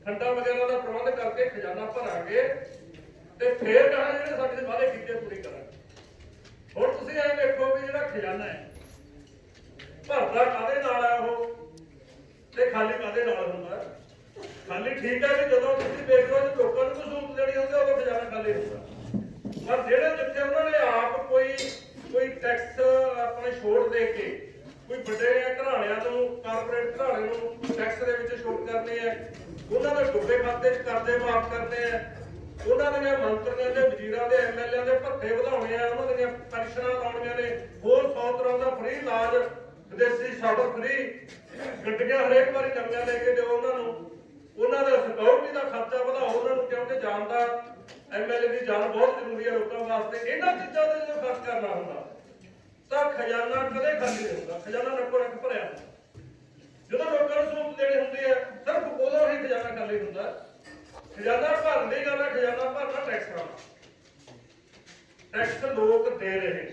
ਫੰਡਾਂ ਵਗੈਰਾ ਦਾ ਪ੍ਰਬੰਧ ਕਰਕੇ ਖਜ਼ਾਨਾ ਭਰਾਂਗੇ ਤੇ ਫੇਰ ਕਹਾਂ ਜਿਹੜੇ ਸਾਡੇ ਵਾਅਦੇ ਕੀਤੇ ਪੂਰੇ ਕਰਾਂਗੇ। ਹੁਣ ਤੁਸੀਂ ਐਂ ਵੇਖੋ ਵੀ ਜਿਹੜਾ ਖਜ਼ਾਨਾ ਹੈ ਭਰਦਾ ਕਾਹਦੇ ਨਾਲ ਹੈ ਉਹ ਤੇ ਖਾਲੀ ਕਾਹਦੇ ਨਾਲ ਹੁੰਦਾ? ਖਾਲੀ ਠੀਕ ਹੈ ਵੀ ਜਦੋਂ ਤੁਸੀਂ ਵੇਖ ਲਓ ਲੋਕਾਂ ਨੂੰ ਕੋਈ ਸਹੂਲਤ ਦੇਣੀ ਹੁੰਦੀ ਉਦੋਂ ਖਜ਼ਾਨਾ ਖਾਲੀ ਹੁੰਦਾ, ਪਰ ਜਿਹੜੇ ਜਿੱਥੇ ਉਹਨਾਂ ਨੇ ਆਪ ਕੋਈ ਟੈਕਸ ਆਪਣੇ ਛੋਟ ਦੇ ਕੇ ਕੋਈ ਵੱਡੇ ਘਰਾਣਿਆਂ ਨੂੰ ਕਾਰਪੋਰੇਟ ਘਰਾਣੇ ਨੂੰ ਟੈਕਸ ਦੇ ਵਿੱਚ ਛੋਟ ਕਰਨੀ ਹੈ, ਉਹਨਾਂ ਦੇ ਡੁੱਬੇ ਖਾਤੇ 'ਚ ਕਰਜ਼ੇ ਮਾਫ ਕਰਨੇ ਆ, ਉਹਨਾਂ ਦੀਆਂ ਮੰਤਰੀਆਂ ਦੇ ਵਜ਼ੀਰਾਂ ਦੇ ਐਮਐਲਏ ਦੇ ਭੱਤੇ ਵਧਾਉਣੇ ਆ, ਉਹਨਾਂ ਦੀਆਂ ਪੈਨਸ਼ਨਾਂ ਲਾਉਣੀਆਂ ਨੇ, ਹੋਰ 100 ਤਰ੍ਹਾਂ ਦਾ ਫ੍ਰੀ ਇਲਾਜ, ਵਿਦੇਸ਼ੀ ਸਫ਼ਰ ਫ੍ਰੀ, ਗੱਡੀਆਂ ਹਰੇਕ ਵਾਰੀ ਨਵੀਆਂ ਲੈ ਕੇ ਦਿਓ ਉਹਨਾਂ ਨੂੰ, ਉਹਨਾਂ ਦਾ ਸਿਕਿਉਰਿਟੀ ਦਾ ਖਰਚਾ ਵਧਾਓ ਉਹਨਾਂ ਨੂੰ, ਕਿਉਂਕਿ ਜਾਨ ਦਾ ਐਮਐਲਏ ਦੀ ਜਾਨ ਬਹੁਤ ਜ਼ਰੂਰੀ ਹੈ ਲੋਕਾਂ ਵਾਸਤੇ। ਇਹਨਾਂ ਚੀਜ਼ਾਂ ਤੇ ਜਦੋਂ ਖਰਚ ਕਰਨਾ ਹੁੰਦਾ ਤਾਂ ਖਜ਼ਾਨਾ ਕਦੇ ਖਾਲੀ ਨਹੀਂ ਹੁੰਦਾ, ਖਜ਼ਾਨਾ ਰੱਖੋ ਰੱਖ ਭਰਿਆ ਹੁੰਦਾ। ਜਦੋਂ ਲੋਕਾਂ ਨੂੰ ਸਹੂਲਤ ਦੇਣੀ ਹੁੰਦੀ ਹੈ ਸਿਰਫ ਉਦੋਂ ਹੀ ਖਜ਼ਾਨਾ ਖਾਲੀ ਹੁੰਦਾ। ਖਜ਼ਾਨਾ ਭਰਨ ਦੀ ਗੱਲ ਹੈ, ਖਜ਼ਾਨਾ ਭਰਨਾ ਟੈਕਸ ਨਾਲ। ਟੈਕਸ ਲੋਕ ਦੇ ਰਹੇ ਨੇ,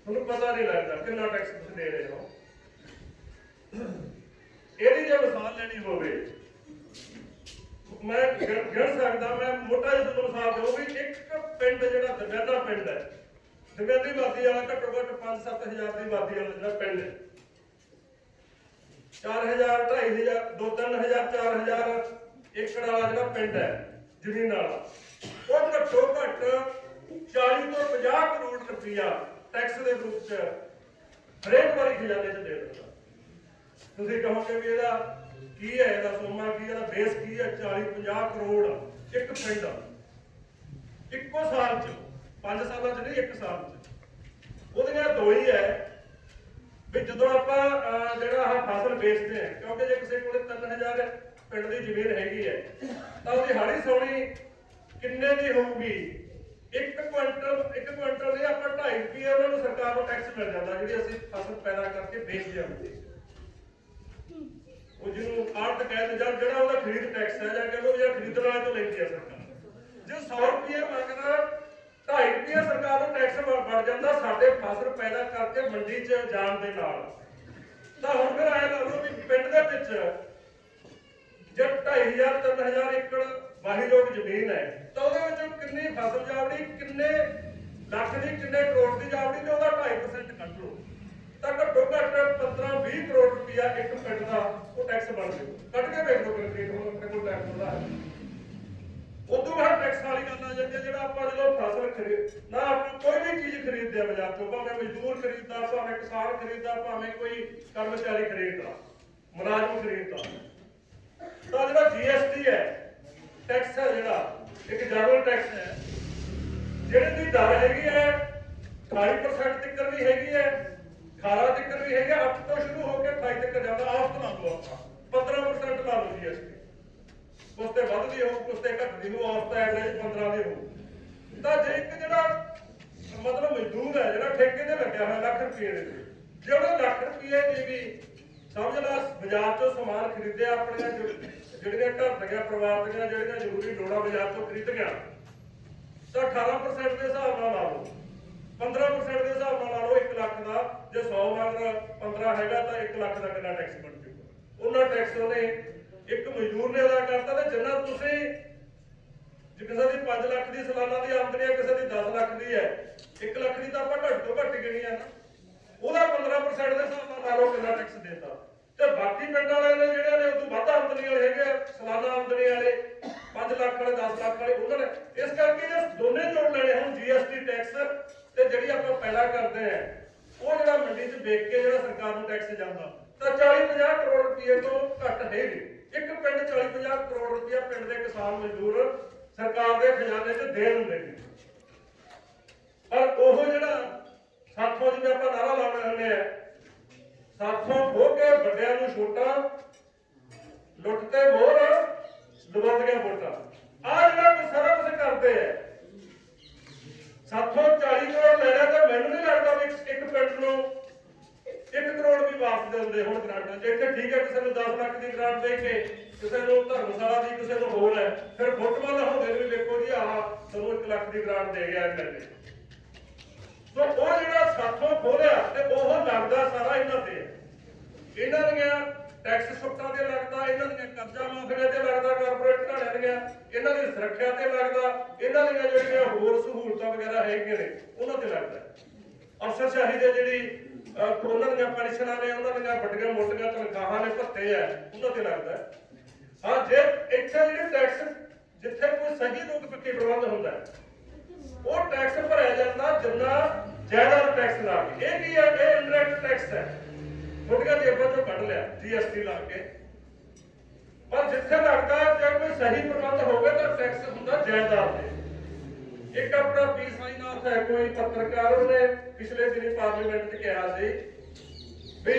ਤੁਹਾਨੂੰ ਪਤਾ ਨਹੀਂ ਲੱਗਦਾ ਕਿੰਨਾ ਟੈਕਸ ਤੁਸੀਂ ਦੇ ਰਹੇ ਹੋ। ਇਹਦੀ ਜੇ ਮਿਸਾਲ ਲੈਣੀ ਹੋਵੇ, ਮੈਂ ਗਿਣ ਸਕਦਾ, ਮੈਂ ਮੋਟਾ ਜਿਹਾ ਤੁਹਾਨੂੰ ਮਿਸਾਲ ਦਿਓ ਵੀ ਇੱਕ ਪਿੰਡ ਜਿਹੜਾ ਦਰਮਿਆਨਾ ਪਿੰਡ ਹੈ, ਦਰਮਿਆਨੀ ਆਬਾਦੀ ਵਾਲਾ, ਘੱਟੋ ਘੱਟ 5-7 ਹਜ਼ਾਰ ਦੀ ਆਬਾਦੀ ਵਾਲਾ ਜਿਹੜਾ ਪਿੰਡ ਹੈ, 4000, 2500, 2-3000, 4000 ਏਕੜ ਵਾਲਾ ਜਿਹੜਾ ਪਿੰਡ ਹੈ ਜ਼ਮੀਨ ਵਾਲਾ, ਉਹ ਘੱਟੋ ਘੱਟ 40 ਤੋਂ 50 ਕਰੋੜ ਰੁਪਇਆ ਟੈਕਸ ਦੇ ਰੂਪ ਚ ਹਰੇਕ ਵਾਰੀ ਖਜ਼ਾਨੇ 'ਚ ਦੇ ਦਿੰਦਾ। ਤੁਸੀਂ ਕਹੋਗੇ ਵੀ ਇਹਦਾ ਕੀ ਹੈ, ਇਹਦਾ ਸੋਮਾ ਕੀ, ਇਹਦਾ ਬੇਸ ਕੀ ਹੈ? 40-50 ਕਰੋੜ ਇੱਕ ਪਿੰਡ ਇੱਕੋ ਸਾਲ 'ਚ, 5 ਸਾਲਾਂ 'ਚ ਨਹੀਂ, 1 ਸਾਲ 'ਚ। ਉਹਦੀਆਂ ਦੋ ਹੀ ਹੈ ਵੀ ਜਦੋਂ ਆਪਾਂ ਜਿਹੜਾ ਆਹ ਫਸਲ ਵੇਚਦੇ ਆ, ਕਿਉਂਕਿ ਜੇ ਕਿਸੇ ਕੋਲੇ 3000 ਪਿੰਡ ਦੀ ਜ਼ਮੀਨ ਹੈਗੀ ਹੈ ਤਾਂ ਉਹਦੀ ਹਾੜੀ ਸੌਣੀ ਕਿੰਨੇ ਦੀ ਹੋਊਗੀ? 1 ਕੁਇੰਟਲ ਦੇ ਆਪਾਂ 2.5 ਰੁਪਏ ਉਹਨਾਂ ਨੂੰ ਸਰਕਾਰ ਨੂੰ ਟੈਕਸ ਮਿਲ ਜਾਂਦਾ ਜਿਹੜੀ ਅਸੀਂ ਫਸਲ ਪੈਦਾ ਕਰਕੇ ਵੇਚਦੇ ਹਾਂ। ਉਹ ਜਿਹਨੂੰ ਆੜਤ ਕਹਿੰਦੇ ਜਾਂ ਜਿਹੜਾ ਉਹਦਾ ਖਰੀਦ ਟੈਕਸ ਹੈ, ਜਾਂ ਕਹਿੰਦੇ ਜਿਹੜਾ ਖਰੀਦਣ ਵਾਲੇ ਤੋਂ ਲੈਂਦੀ ਹੈ ਸਰਕਾਰ। ਜੇ 100 ਰੁਪਏ ਮੰਗਦਾ, 2.5 ਰੁਪਏ ਸਰਕਾਰ ਨੂੰ ਟੈਕਸ ਬਣ ਜਾਂਦਾ ਸਾਡੇ ਫਸਲ ਪੈਦਾ ਕਰਕੇ ਮੰਡੀ 'ਚ ਜਾਣ ਦੇ ਨਾਲ। ਤਾਂ ਹੁਣ ਫਿਰ ਆਇਆ ਲਾ ਲਓ ਵੀ ਪਿੰਡ ਦੇ ਵਿੱਚ ਜੇ 2500-3000 ਏਕੜ ਵਾਹੀਯੋਗ ਜ਼ਮੀਨ ਹੈ ਤਾਂ ਉਹਦੇ ਵਿੱਚੋਂ ਕਿੰਨੀ ਫਸਲ ਜਾਵੜੀ, ਕਿੰਨੇ ਲੱਖ ਦੀ, ਕਿੰਨੇ ਕਰੋੜ ਦੀ ਜਾਵੜੀ, ਤੇ ਉਹਦਾ 2.5% ਕੱਢ ਲਓ ਤਾਂ ਘੱਟੋ ਘੱਟ 15-20 ਕਰੋੜ ਰੁਪਇਆ ਇੱਕ ਪਿੰਡ ਦਾ ਉਹ ਟੈਕਸ ਬਣ ਜਾਊ। ਕੱਢ ਕੇ ਵੇਖ ਲਓ ਕੰਕਰੀਟ, ਹੁਣ ਆਪਣੇ ਕੋਲ ਟੈਕਸ ਹੁੰਦਾ ਹੈ। ਉਦੋਂ ਬਾਅਦ ਟੈਕਸ ਵਾਲੀ ਗੱਲ ਆ ਜਾਂਦੀ ਹੈ ਜਿਹੜਾ ਆਪਾਂ ਜਦੋਂ ਫਸਲ ਖਰੀਦ ਨਾ, ਆਪਾਂ ਕੋਈ ਵੀ ਚੀਜ਼ ਖਰੀਦਦੇ ਆ ਬਾਜ਼ਾਰ ਤੋਂ, ਭਾਵੇਂ ਮਜ਼ਦੂਰ ਖਰੀਦਦਾ, ਭਾਵੇਂ ਕਿਸਾਨ ਖਰੀਦਦਾ, ਭਾਵੇਂ ਕੋਈ ਕਰਮਚਾਰੀ ਖਰੀਦਦਾ, ਮੁਲਾਜ਼ਮ ਖਰੀਦਦਾ, ਤਾਂ ਜਿਹੜਾ GST ਹੈ, ਟੈਕਸ ਹੈ ਜਿਹੜਾ ਇੱਕ ਜਨਰਲ ਟੈਕਸ ਹੈ, ਜਿਹੜੇ ਦੀ ਦਰ ਹੈਗੀ ਹੈ 28% ਤੱਕ ਵੀ ਹੈਗੀ ਹੈ, 18 ਤੱਕ ਵੀ ਹੈਗੀ ਹੈ, 8 ਤੋਂ ਸ਼ੁਰੂ ਹੋ ਕੇ 28 ਤੱਕ ਜਾਂਦਾ। ਆਫਤ ਲਾ ਲਓ, ਆਪਾਂ 15% ਲਾ ਲਓ GST, ਉਸ ਤੇ ਵੱਧਦੀ ਹੋਊ, ਉਸ ਤੇ ਘਟਦੀ ਹੋਊ, ਆਫਤ ਐਵਰੇਜ 15 ਦੀ ਹੋਊ। ਤਾਂ ਜੇ ਇੱਕ ਜਿਹੜਾ ਮਤਲਬ ਮਜ਼ਦੂਰ ਹੈ ਜਿਹੜਾ ਠੇਕੇ ਤੇ ਲੱਗਿਆ ਹੋਇਆ ਲੱਖ ਰੁਪਏ ਦੇ, ਜੇ ਉਹਨੇ ਲੱਖ ਰੁਪਏ ਦੀ ਵੀ ਸਮਝ ਲਾ ਬਾਜ਼ਾਰ ਤੋਂ ਸਮਾਨ ਖਰੀਦਿਆ, ਆਪਣੀਆਂ ਜਿਹੜੀਆਂ ਘਰ ਦੀਆਂ ਪਰਿਵਾਰ ਦੀਆਂ ਜਿਹੜੀਆਂ ਜ਼ਰੂਰੀ ਲੋੜਾਂ ਬਾਜ਼ਾਰ ਤੋਂ ਖਰੀਦ ਗਿਆ, ਤਾਂ 18% ਦੇ ਹਿਸਾਬ ਨਾਲ ਲਾ ਲਓ, 15% ਦੇ ਹਿਸਾਬ ਨਾਲ ਲਾ ਲਓ 1 ਲੱਖ ਦਾ। ਜੇ 100 ਵਾਂਗ 15 ਹੈਗਾ ਤਾਂ 1 ਲੱਖ ਦਾ ਕਿੰਨਾ ਟੈਕਸ ਬਣ ਜੂਗਾ? ਉਹਨਾਂ ਟੈਕਸ ਉਹਨੇ ਇੱਕ ਮਜ਼ਦੂਰ ਨੇ ਅਦਾ ਕਰਤਾ। ਤੇ ਜਿੰਨਾ ਤੁਸੀਂ ਜੇ ਕਿਸੇ ਦੀ 5 ਲੱਖ ਦੀ ਸਾਲਾਨਾ ਦੀ ਆਮਦਨੀ ਹੈ, ਕਿਸੇ ਦੀ 10 ਲੱਖ ਦੀ ਹੈ, 1 ਲੱਖ ਦੀ ਤਾਂ ਆਪਾਂ ਘੱਟ ਤੋਂ ਘੱਟ ਗਿਣੀ ਹੈ ਨਾ, ਉਹਦਾ 15% ਦੇ ਹਿਸਾਬ ਨਾਲ ਲਾ ਲਓ ਕਿੰਨਾ ਟੈਕਸ ਦੇਤਾ। ਤੇ ਬਾਕੀ ਪਿੰਡ ਵਾਲੇ ਨੇ ਜਿਹੜੇ ਨੇ ਉਦੋਂ ਵੱਧ ਆਮਦਨੀ ਵਾਲੇ ਹੈਗੇ, ਸਾਲਾਨਾ ਆਮਦਨੀ ਵਾਲੇ 5 ਲੱਖ ਵਾਲੇ, 10 ਲੱਖ ਵਾਲੇ, ਉਹਨਾਂ ਨੇ ਇਸ ਕਰਕੇ ਇਹ ਦੋਨੇ ਜੋੜ ਲੈਣੇ ਹੁਣ, GST ਟੈਕਸ ਤੇ ਜਿਹੜੀ ਆਪਾਂ ਪੈਦਾ ਕਰਦੇ ਆ ਉਹ ਜਿਹੜਾ ਮੰਡੀ 'ਚ ਵੇਚ ਕੇ ਜਿਹੜਾ ਸਰਕਾਰ ਨੂੰ ਟੈਕਸ ਜਾਂਦਾ, ਤਾਂ 40-50 ਕਰੋੜ ਰੁਪਏ ਤੋਂ ਘੱਟ ਹੈ ਨਹੀਂ। ਇੱਕ ਪਿੰਡ 40-50 ਕਰੋੜ ਰੁਪਇਆ ਪਿੰਡ ਦੇ ਕਿਸਾਨ ਮਜ਼ਦੂਰ ਸਰਕਾਰ ਦੇ ਖਜ਼ਾਨੇ 'ਚ ਦੇ ਦਿੰਦੇ ਨੇ। ਪਰ ਉਹ ਜਿਹੜਾ ਸਾਥੋਂ ਜਿਵੇਂ ਆਪਾਂ ਨਾਰਾ ਲਾਉਂਦੇ ਹੁੰਦੇ ਆ, ਸਾਥੋਂ ਖੋ ਕੇ ਵੱਡਿਆਂ ਨੂੰ ਛੋਟਾਂ, ਲੁੱਟ ਤੇ ਮੋਹਰ ਦਬਾਉਂਦੀਆਂ ਵੋਟਾਂ, ਆਹ ਜਿਹੜਾ ਕੁਝ ਸਾਰਾ ਕੁਝ ਕਰਦੇ ਆ। ਸਾਥੋਂ 40 ਕਰੋੜ ਲੈ ਰਿਹਾ ਤਾਂ ਮੈਨੂੰ ਨਹੀਂ ਲੱਗਦਾ ਵੀ ਇੱਕ ਪਿੰਡ ਨੂੰ 1 ਕਰੋੜ ਵੀ ਵਾਪਸ ਦਿੰਦੇ ਹੁਣ ਗ੍ਰਾਂਟਾਂ। ਜੇ ਇੱਥੇ ਠੀਕ ਹੈ ਕਿਸੇ ਨੂੰ 10 ਲੱਖ ਦੀ ਗ੍ਰਾਂਟ ਦੇ ਕੇ, ਕਿਸੇ ਨੂੰ ਧਰਮਸ਼ਾਲਾ ਦੀ, ਕਿਸੇ ਨੂੰ ਹੋਰ ਹੈ, ਫਿਰ ਫੁੱਟਬਾਲ ਹੁੰਦੇ ਵੀ ਵੇਖੋ ਜੀ ਆਹ ਤੁਹਾਨੂੰ 1 ਲੱਖ ਦੀ ਗ੍ਰਾਂਟ ਦੇ ਗਿਆ ਐਮਐਲਏ। ਸੋ ਉਹ ਜਿਹੜਾ ਸਾਥੋਂ ਖੋਲਿਆ ਤੇ ਉਹ ਲੱਗਦਾ ਸਾਰਾ ਇਹਨਾਂ ਤੇ, ਇਹਨਾਂ ਦੀਆਂ ਟੈਕਸ ਸੁੱਟਾਂ ਤੇ ਲੱਗਦਾ, ਇਹਨਾਂ ਦੀਆਂ ਕਰਜ਼ਾ ਮਾਫੀਆਂ ਤੇ ਲੱਗਦਾ, ਕਾਰਪੋਰੇਟ ਘਰਾਣਿਆਂ ਦੀਆਂ, ਇਹਨਾਂ ਦੀ ਸੁਰੱਖਿਆ ਤੇ ਲੱਗਦਾ, ਇਹਨਾਂ ਦੀਆਂ ਜਿਹੜੀਆਂ ਹੋਰ ਸਹੂਲਤਾਂ ਵਗੈਰਾ ਹੈਗੀਆਂ ਨੇ ਉਹਨਾਂ ਤੇ ਲੱਗਦਾ। ਅਫਸਰਸ਼ਾਹੀ ਦੇ ਜਿਹੜੀ ਉਹਨਾਂ ਦੀਆਂ ਪੈਨਸ਼ਨਾਂ ਨੇ, ਉਹਨਾਂ ਦੀਆਂ ਵੱਡੀਆਂ ਮੋਟੀਆਂ ਤਨਖਾਹਾਂ ਨੇ, ਭੱਤੇ ਆ, ਉਹਨਾਂ ਤੇ ਲੱਗਦਾ। ਹਾਂ, ਜੇ ਇੱਥੇ ਜਿਹੜੇ ਟੈਕਸ ਜਿੱਥੇ ਕੋਈ ਸਹੀ ਰੂਪ ਪੱਕੀ ਪ੍ਰਬੰਧ ਹੁੰਦਾ ਉਹ ਟੈਕਸ ਭਰਿਆ ਜਾਂਦਾ ਜਿੰਨਾ ਜਾਇਦਾਦ ਟੈਕਸ ਲਾ ਕੇ। ਇਹ ਕੀ ਹੈ? ਇਹ ਇਨਡਾਇਰੈਕਟ ਟੈਕਸ ਹੈ, ਤੁਹਾਡੀਆਂ ਜੇਬਾਂ ਚੋਂ ਕੱਢ ਲਿਆ GST ਲਾ ਕੇ। ਪਰ ਜਿੱਥੇ ਲੱਗਦਾ ਜੇ ਕੋਈ ਸਹੀ ਪ੍ਰਬੰਧ ਹੋਵੇ ਤਾਂ ਟੈਕਸ ਹੁੰਦਾ ਜਾਇਦਾਦ ਤੇ। ਇੱਕ ਆਪਣਾ ਪੀ ਸਾਈਨਾਥ ਹੈ, ਕੋਈ ਪੱਤਰਕਾਰ, ਉਹਨੇ ਪਿਛਲੇ ਦਿਨੀ ਪਾਰਲੀਮੈਂਟ 'ਚ ਕਿਹਾ ਸੀ ਵੀ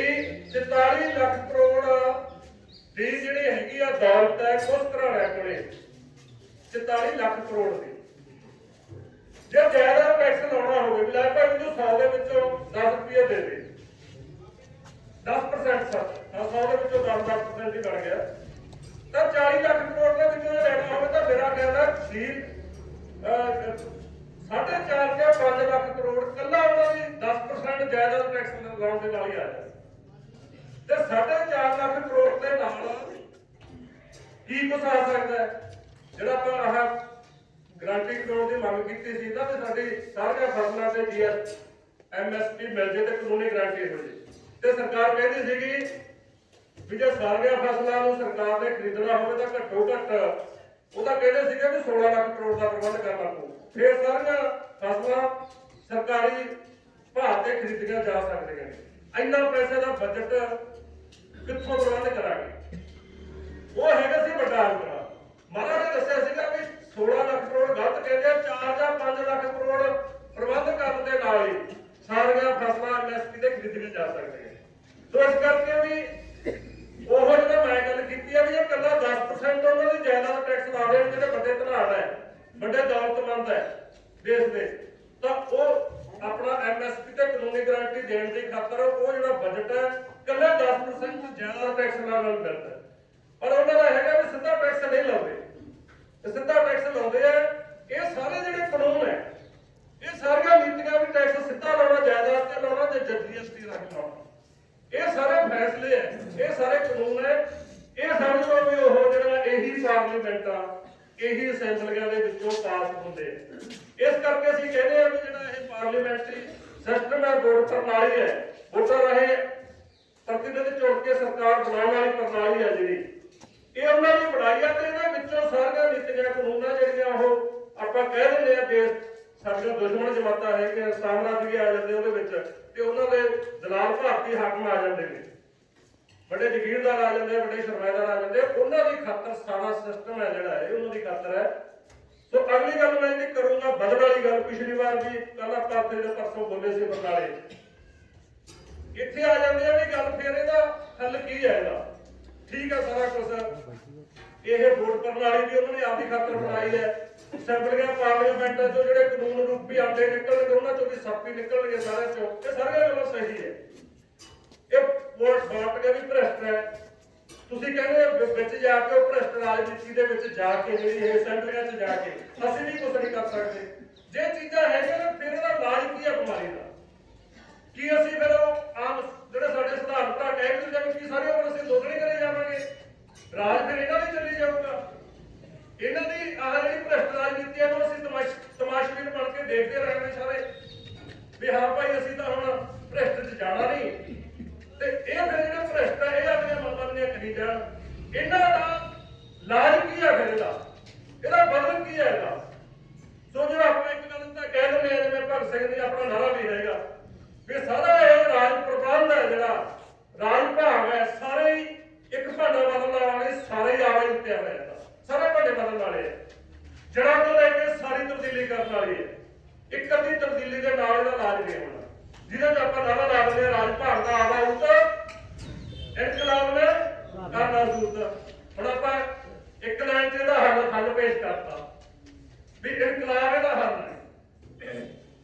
44 ਲੱਖ ਕਰੋੜ ਦੀ ਜਿਹੜੀ ਹੈਗੀ ਆ ਦੌਲਤ ਹੈ ਕੁਛ ਘਰਾਣਿਆਂ ਕੋਲੇ, 44 ਲੱਖ ਕਰੋੜ ਦੀ। ਜੇ ਜਾਇਦਾਦ ਟੈਕਸ ਲਾਉਣਾ ਹੋਵੇ ਵੀ ਲੈ ਭਾਈ ਤੂੰ 100 ਦੇ ਵਿੱਚੋਂ 10 ਰੁਪਏ ਦੇ ਦੇ, 10% ਸੱਚ 100 ਦੇ ਵਿੱਚੋਂ 10% ਹੀ ਬਣ ਗਿਆ, ਤਾਂ 40 ਲੱਖ ਕਰੋੜ ਦੇ ਵਿੱਚੋਂ ਲੈਣਾ ਹੋਵੇ ਤਾਂ ਮੇਰਾ ਕਹਿੰਦਾ ਸੀ 4.5 ਜਾਂ 5 ਲੱਖ ਕਰੋੜ ਕੱਲਾ ਉਹਨਾਂ ਦੀ 10% ਜਾਇਦਾਦ ਟੈਕਸ ਲਾਉਣ ਦੇ ਨਾਲ ਹੀ ਆ ਜਾਂਦਾ। ਤੇ 4.5 ਲੱਖ ਕਰੋੜ ਦੇ ਨਾਲ ਕੀ ਕੁਛ ਆ ਸਕਦਾ ਹੈ? ਜਿਹੜਾ ਆਪਾਂ ਆਹ ਗਰੰਟੀ ਕਰੋੜ ਦੀ ਮੰਗ ਕੀਤੀ ਸੀ ਤਾਂ ਸਾਡੀ ਸਾਰੀਆਂ ਫਸਲਾਂ ਤੇ MSP ਮਿਲ ਜੇ ਤੇ ਕਾਨੂੰਨੀ ਗਰੰਟੀ ਹੋ ਜੇ। ਤੇ ਸਰਕਾਰ ਕਹਿੰਦੀ ਸੀਗੀ ਵੀ ਜੇ ਸਾਰੀਆਂ ਫਸਲਾਂ ਨੂੰ ਸਰਕਾਰ ਨੇ ਖਰੀਦਣਾ ਹੋਵੇ ਤਾਂ ਘੱਟੋ ਘੱਟ ਉਹਦਾ ਕਹਿੰਦੇ ਸੀਗੇ ਵੀ 16 ਲੱਖ ਕਰੋੜ ਦਾ ਪ੍ਰਬੰਧ ਕਰਨਾ ਪਊ, ਫਿਰ ਸਾਰੀਆਂ ਫਸਲਾਂ ਸਰਕਾਰੀ ਭਾਅ ਤੇ ਖਰੀਦੀਆਂ ਜਾ ਸਕਦੀਆਂ ਨੇ। ਇੰਨਾ ਪੈਸੇ ਦਾ ਬਜਟ ਕਿੱਥੋਂ ਪ੍ਰਬੰਧ ਕਰਾਂਗੇ? ਉਹ ਹੈਗਾ ਸੀ ਵੱਡਾ ਅੰਕੜਾ। ਮਹਾਰਾਜ ਨੇ ਦੱਸਿਆ ਸੀਗਾ ਵੀ 16 ਲੱਖ ਕਰੋੜ ਗਲਤ ਕਹਿੰਦੇ, 4 ਜਾਂ 5 ਲੱਖ ਕਰੋੜ ਪ੍ਰਬੰਧ ਕਰਨ ਦੇ ਨਾਲ ਹੀ ਸਾਰੀਆਂ ਫਸਲਾਂ MSP ਤੇ ਖਰੀਦੀਆਂ ਜਾ ਸਕਦੀਆਂ। ਸੋ ਇਸ ਕਰਕੇ ਵੀ ਉਹ ਜਿਹੜਾ ਮੈਂ ਗੱਲ ਕੀਤੀ ਹੈ ਵੀ ਇਹ ਕੱਲਾ 10% ਉਹਨਾਂ ਦੀ ਜਾਇਦਾਦ ਟੈਕਸ ਲਾ ਦੇਣ ਜਿਹੜੇ ਵੱਡੇ ਧਨਾੜ ਹੈ, ਵੱਡੇ ਦੌਲਤਮੰਦ ਹੈ ਦੇਸ਼ ਦੇ, ਤਾਂ ਉਹ ਆਪਣਾ MSP ਤੇ ਕਾਨੂੰਨੀ ਗਾਰੰਟੀ ਦੇਣ ਦੀ ਖਾਤਰ ਉਹ ਜਿਹੜਾ ਬਜਟ ਹੈ ਕੱਲਾ 10% ਜਾਇਦਾਦ ਟੈਕਸ ਨਾਲ ਮਿਲਦਾ। ਪਰ ਉਹਨਾਂ ਦਾ ਹੈਗਾ ਵੀ ਸਿੱਧਾ ਟੈਕਸ ਨਹੀਂ ਲਾਉਂਦੇ, ਸਿੱਧਾ ਟੈਕਸ ਲਾਉਂਦੇ ਆ। ਇਹ ਸਾਰੇ ਜਿਹੜੇ ਕਾਨੂੰਨ ਹੈ, ਇਹ ਸਾਰੀਆਂ ਨੀਤੀਆਂ ਵੀ ਟੈਕਸ ਸਿੱਧਾ ਲਾਉਣਾ, ਜਾਇਦਾਦ ਤੇ ਲਾਉਣਾ ਤੇ GST ਰੱਖ ਲਾਉਣਾ, ਇਹ ਸਾਰੇ ਫੈਸਲੇ ਹੈ, ਇਹ ਸਾਰੇ ਕਾਨੂੰਨ ਹੈ। ਇਹ ਸਮਝ ਲਓ ਵੀ ਉਹ ਜਿਹੜਾ ਇਹੀ ਪਾਰਲੀਮੈਂਟ ਆ, ਇਹੀ ਅਸੈਂਬਲੀਆਂ ਦੇ ਵਿੱਚੋਂ ਪਾਸ ਹੁੰਦੇ ਆ। ਇਸ ਕਰਕੇ ਅਸੀਂ ਕਹਿੰਦੇ ਆ ਵੀ ਜਿਹੜਾ ਇਹ ਪਾਰਲੀਮੈਂਟਰੀ ਸਿਸਟਮ ਹੈ, ਵੋਟ ਪ੍ਰਣਾਲੀ ਹੈ, ਵੋਟਾਂ ਰਾਹੀਂ ਪ੍ਰਤੀਨਿਧ ਚੁਣ ਕੇ ਸਰਕਾਰ ਬਣਾਉਣ ਵਾਲੀ ਪ੍ਰਣਾਲੀ ਹੈ ਜਿਹੜੀ, ਇਹ ਉਹਨਾਂ ਦੀ ਬਣਾਈ ਆ। ਤੇ ਇਹਨਾਂ ਵਿੱਚੋਂ ਸਾਰੀਆਂ ਨੀਤੀਆਂ ਕਾਨੂੰਨਾਂ ਜਿਹੜੀਆਂ ਉਹ ਆਪਾਂ ਕਹਿ ਦਿੰਦੇ ਆ ਦੇਸ਼ ਸਾਡੀਆਂ ਦੁਸ਼ਮਣ ਜਮਾਤਾਂ ਹੈ ਕਿ ਸਾਮਰਾਜ ਵੀ ਆ ਜਾਂਦੇ ਉਹਦੇ ਵਿੱਚ, ਤੇ ਉਹਨਾਂ ਦੇ ਦਲਾਲ ਭਾਰਤੀ ਹਾਕਮ ਆ ਜਾਂਦੇ ਨੇ, ਵੱਡੇ ਜ਼ਗੀਰਦਾਰ ਆ ਜਾਂਦੇ, ਵੱਡੇ ਸਰਮਾਏਦਾਰ ਆ ਜਾਂਦੇ, ਉਹਨਾਂ ਦੀ ਖਾਤਰ ਸਾਰਾ ਸਿਸਟਮ ਹੈ ਜਿਹੜਾ ਹੈ ਉਹਨਾਂ ਦੀ ਖਾਤਰ ਹੈ। ਸੋ ਅਗਲੀ ਗੱਲ ਮੈਂ ਜਿਹੜੀ ਕਰੂੰਗਾ ਬਦਲ ਵਾਲੀ ਗੱਲ, ਪਿਛਲੀ ਵਾਰ ਵੀ ਕੱਲ ਆਪਾਂ ਤੇ ਪਰਸੋਂ ਬੋਲੇ ਸੀ ਬਰਨਾਲੇ, ਇੱਥੇ ਆ ਜਾਂਦੇ ਆ ਵੀ ਗੱਲ ਫਿਰ ਇਹਦਾ ਹੱਲ ਕੀ ਹੈ? ਇਹਦਾ ਠੀਕ ਹੈ ਸਾਰਾ ਕੁਝ, ਇਹ ਵੋਟ ਪ੍ਰਣਾਲੀ ਵੀ ਉਹਨਾਂ ਨੇ ਆਪਦੀ ਖਾਤਰ ਬਣਾਈ ਹੈ। ਅਸੈਂਬਲੀਆਂ ਪਾਰਲੀਮੈਂਟਾਂ ਚੋਂ ਜਿਹੜੇ ਕਾਨੂੰਨ ਰੂਪੀ ਆਂਡੇ ਨਿਕਲਣਗੇ ਉਹਨਾਂ ਚੋਂ ਵੀ ਸੱਪੀ ਨਿਕਲਣਗੇ ਸਾਰਿਆਂ ਚੋਂ, ਇਹ ਸਾਰੀਆਂ ਗੱਲਾਂ ਸਹੀ ਹੈ। ਇਹ ਵੋਟ ਬਾਟ ਕੇ ਵੀ ਭ੍ਰਿਸ਼ਟ ਹੈ। ਤੁਸੀਂ ਕਹਿੰਦੇ ਵਿੱਚ ਜਾ ਕੇ ਉਹ ਭ੍ਰਿਸ਼ਟ ਰਾਜਨੀਤੀ ਦੇ ਵਿੱਚ ਜਾ ਕੇ ਜਿਹੜੀ ਇਹ ਅਸੈਂਬਲੀਆਂ 'ਚ ਜਾ ਕੇ ਅਸੀਂ ਵੀ ਕੁਝ ਨਹੀਂ ਕਰ ਸਕਦੇ। ਜੇ ਚੀਜ਼ਾਂ ਹੈਗੀਆਂ ਫਿਰ ਇਹਦਾ ਇਲਾਜ ਕੀ ਹੈ ਬਿਮਾਰੀ ਦਾ? ਕੀ ਅਸੀਂ ਫਿਰ ਆਮ ਜਿਹੜੇ ਸਾਡੇ ਸਧਾਰਨ ਭਰਾ ਕਹਿ ਦਿੰਦੇ ਕਿ ਸਾਰੀ ਉਮਰ ਅਸੀਂ ਦੋਗਣੀ ਕਰੇ ਜਾਵਾਂਗੇ, ਰਾਜ ਫਿਰ ਇਹਨਾਂ ਦੀ ਚੱਲੀ ਜਾਊਗਾ? ਇਹਨਾਂ ਦੀ ਆਹ ਜਿਹੜੀ ਭ੍ਰਿਸ਼ਟ ਰਾਜਨੀਤੀ ਹੈ ਨੂੰ ਅਸੀਂ ਤਮਾਸ਼ਬੀਨ ਬਣ ਕੇ ਦੇਖਦੇ ਰਹਿੰਦੇ ਸਾਰੇ ਵੀ ਹਾਂ ਭਾਈ ਅਸੀਂ ਤਾਂ ਹੁਣ ਭ੍ਰਿਸ਼ਟ 'ਚ ਜਾਣਾ ਨਹੀਂ। ਤੇ ਇਹ ਫਿਰ ਜਿਹੜੇ ਭ੍ਰਿਸ਼ਟ ਹੈ ਇਹ ਆਪਣੀਆਂ ਮਤਾਂ ਦੀਆਂ ਕਰੀ ਜਾਣ। ਇਹਨਾਂ ਦਾ ਇਲਾਜ ਕੀ ਹੈ? ਫਿਰ ਇਹਦਾ ਬਦਲ ਕੀ ਹੈ ਇਹਦਾ? ਸੋ ਜਿਹੜਾ ਆਪਾਂ ਇੱਕ ਗੱਲ ਤਾਂ ਕਹਿ ਦਿੰਦੇ ਆ ਜਿਵੇਂ ਭਗਤ ਸਿੰਘ ਦੀ ਆਪਣਾ ਨਾਰਾ ਵੀ ਹੈਗਾ ਵੀ ਸਾਰਾ ਇਹ ਰਾਜ ਪ੍ਰਬੰਧ ਹੈ, ਜਿਹੜਾ ਰਾਜ ਭਾਗ ਹੈ, ਸਾਰੇ ਹੀ ਇੱਕ ਭਾਂਡਾ ਬਦਲਣ ਵਾਲੇ ਸਾਰੇ ਹੀ ਆਵਾਜ਼ ਉੱਤੇ ਆ ਜਾਂਦਾ, ਸਾਰੇ ਭਾਂਡੇ ਬਦਲਣ ਵਾਲੇ ਹੈ, ਜੜ੍ਹਾਂ ਤੋਂ ਲੈ ਕੇ ਸਾਰੀ ਤਬਦੀਲੀ ਕਰਨ ਵਾਲੀ ਹੈ। ਇੱਕ ਅੱਧੀ ਤਬਦੀਲੀ ਦੇ ਨਾਲ ਇਹਦਾ ਇਲਾਜ ਨਹੀਂ ਹੋਣਾ, ਜਿਹਦੇ 'ਚ ਆਪਾਂ ਨਾਰਾ ਲਾ ਦਿੰਦੇ ਰਾਜ ਭਾਗ ਦਾ ਆਵਾ ਉੱਤ ਇਨਕਲਾਬ ਨੇ ਕਰਨਾ ਸੂਰਤ। ਹੁਣ ਆਪਾਂ ਇੱਕ ਲਾਈਨ 'ਚ ਇਹਦਾ ਹੱਲ ਪੇਸ਼ ਕਰਤਾ ਵੀ ਇਨਕਲਾਬ ਇਹਦਾ ਹੱਲ ਹੈ।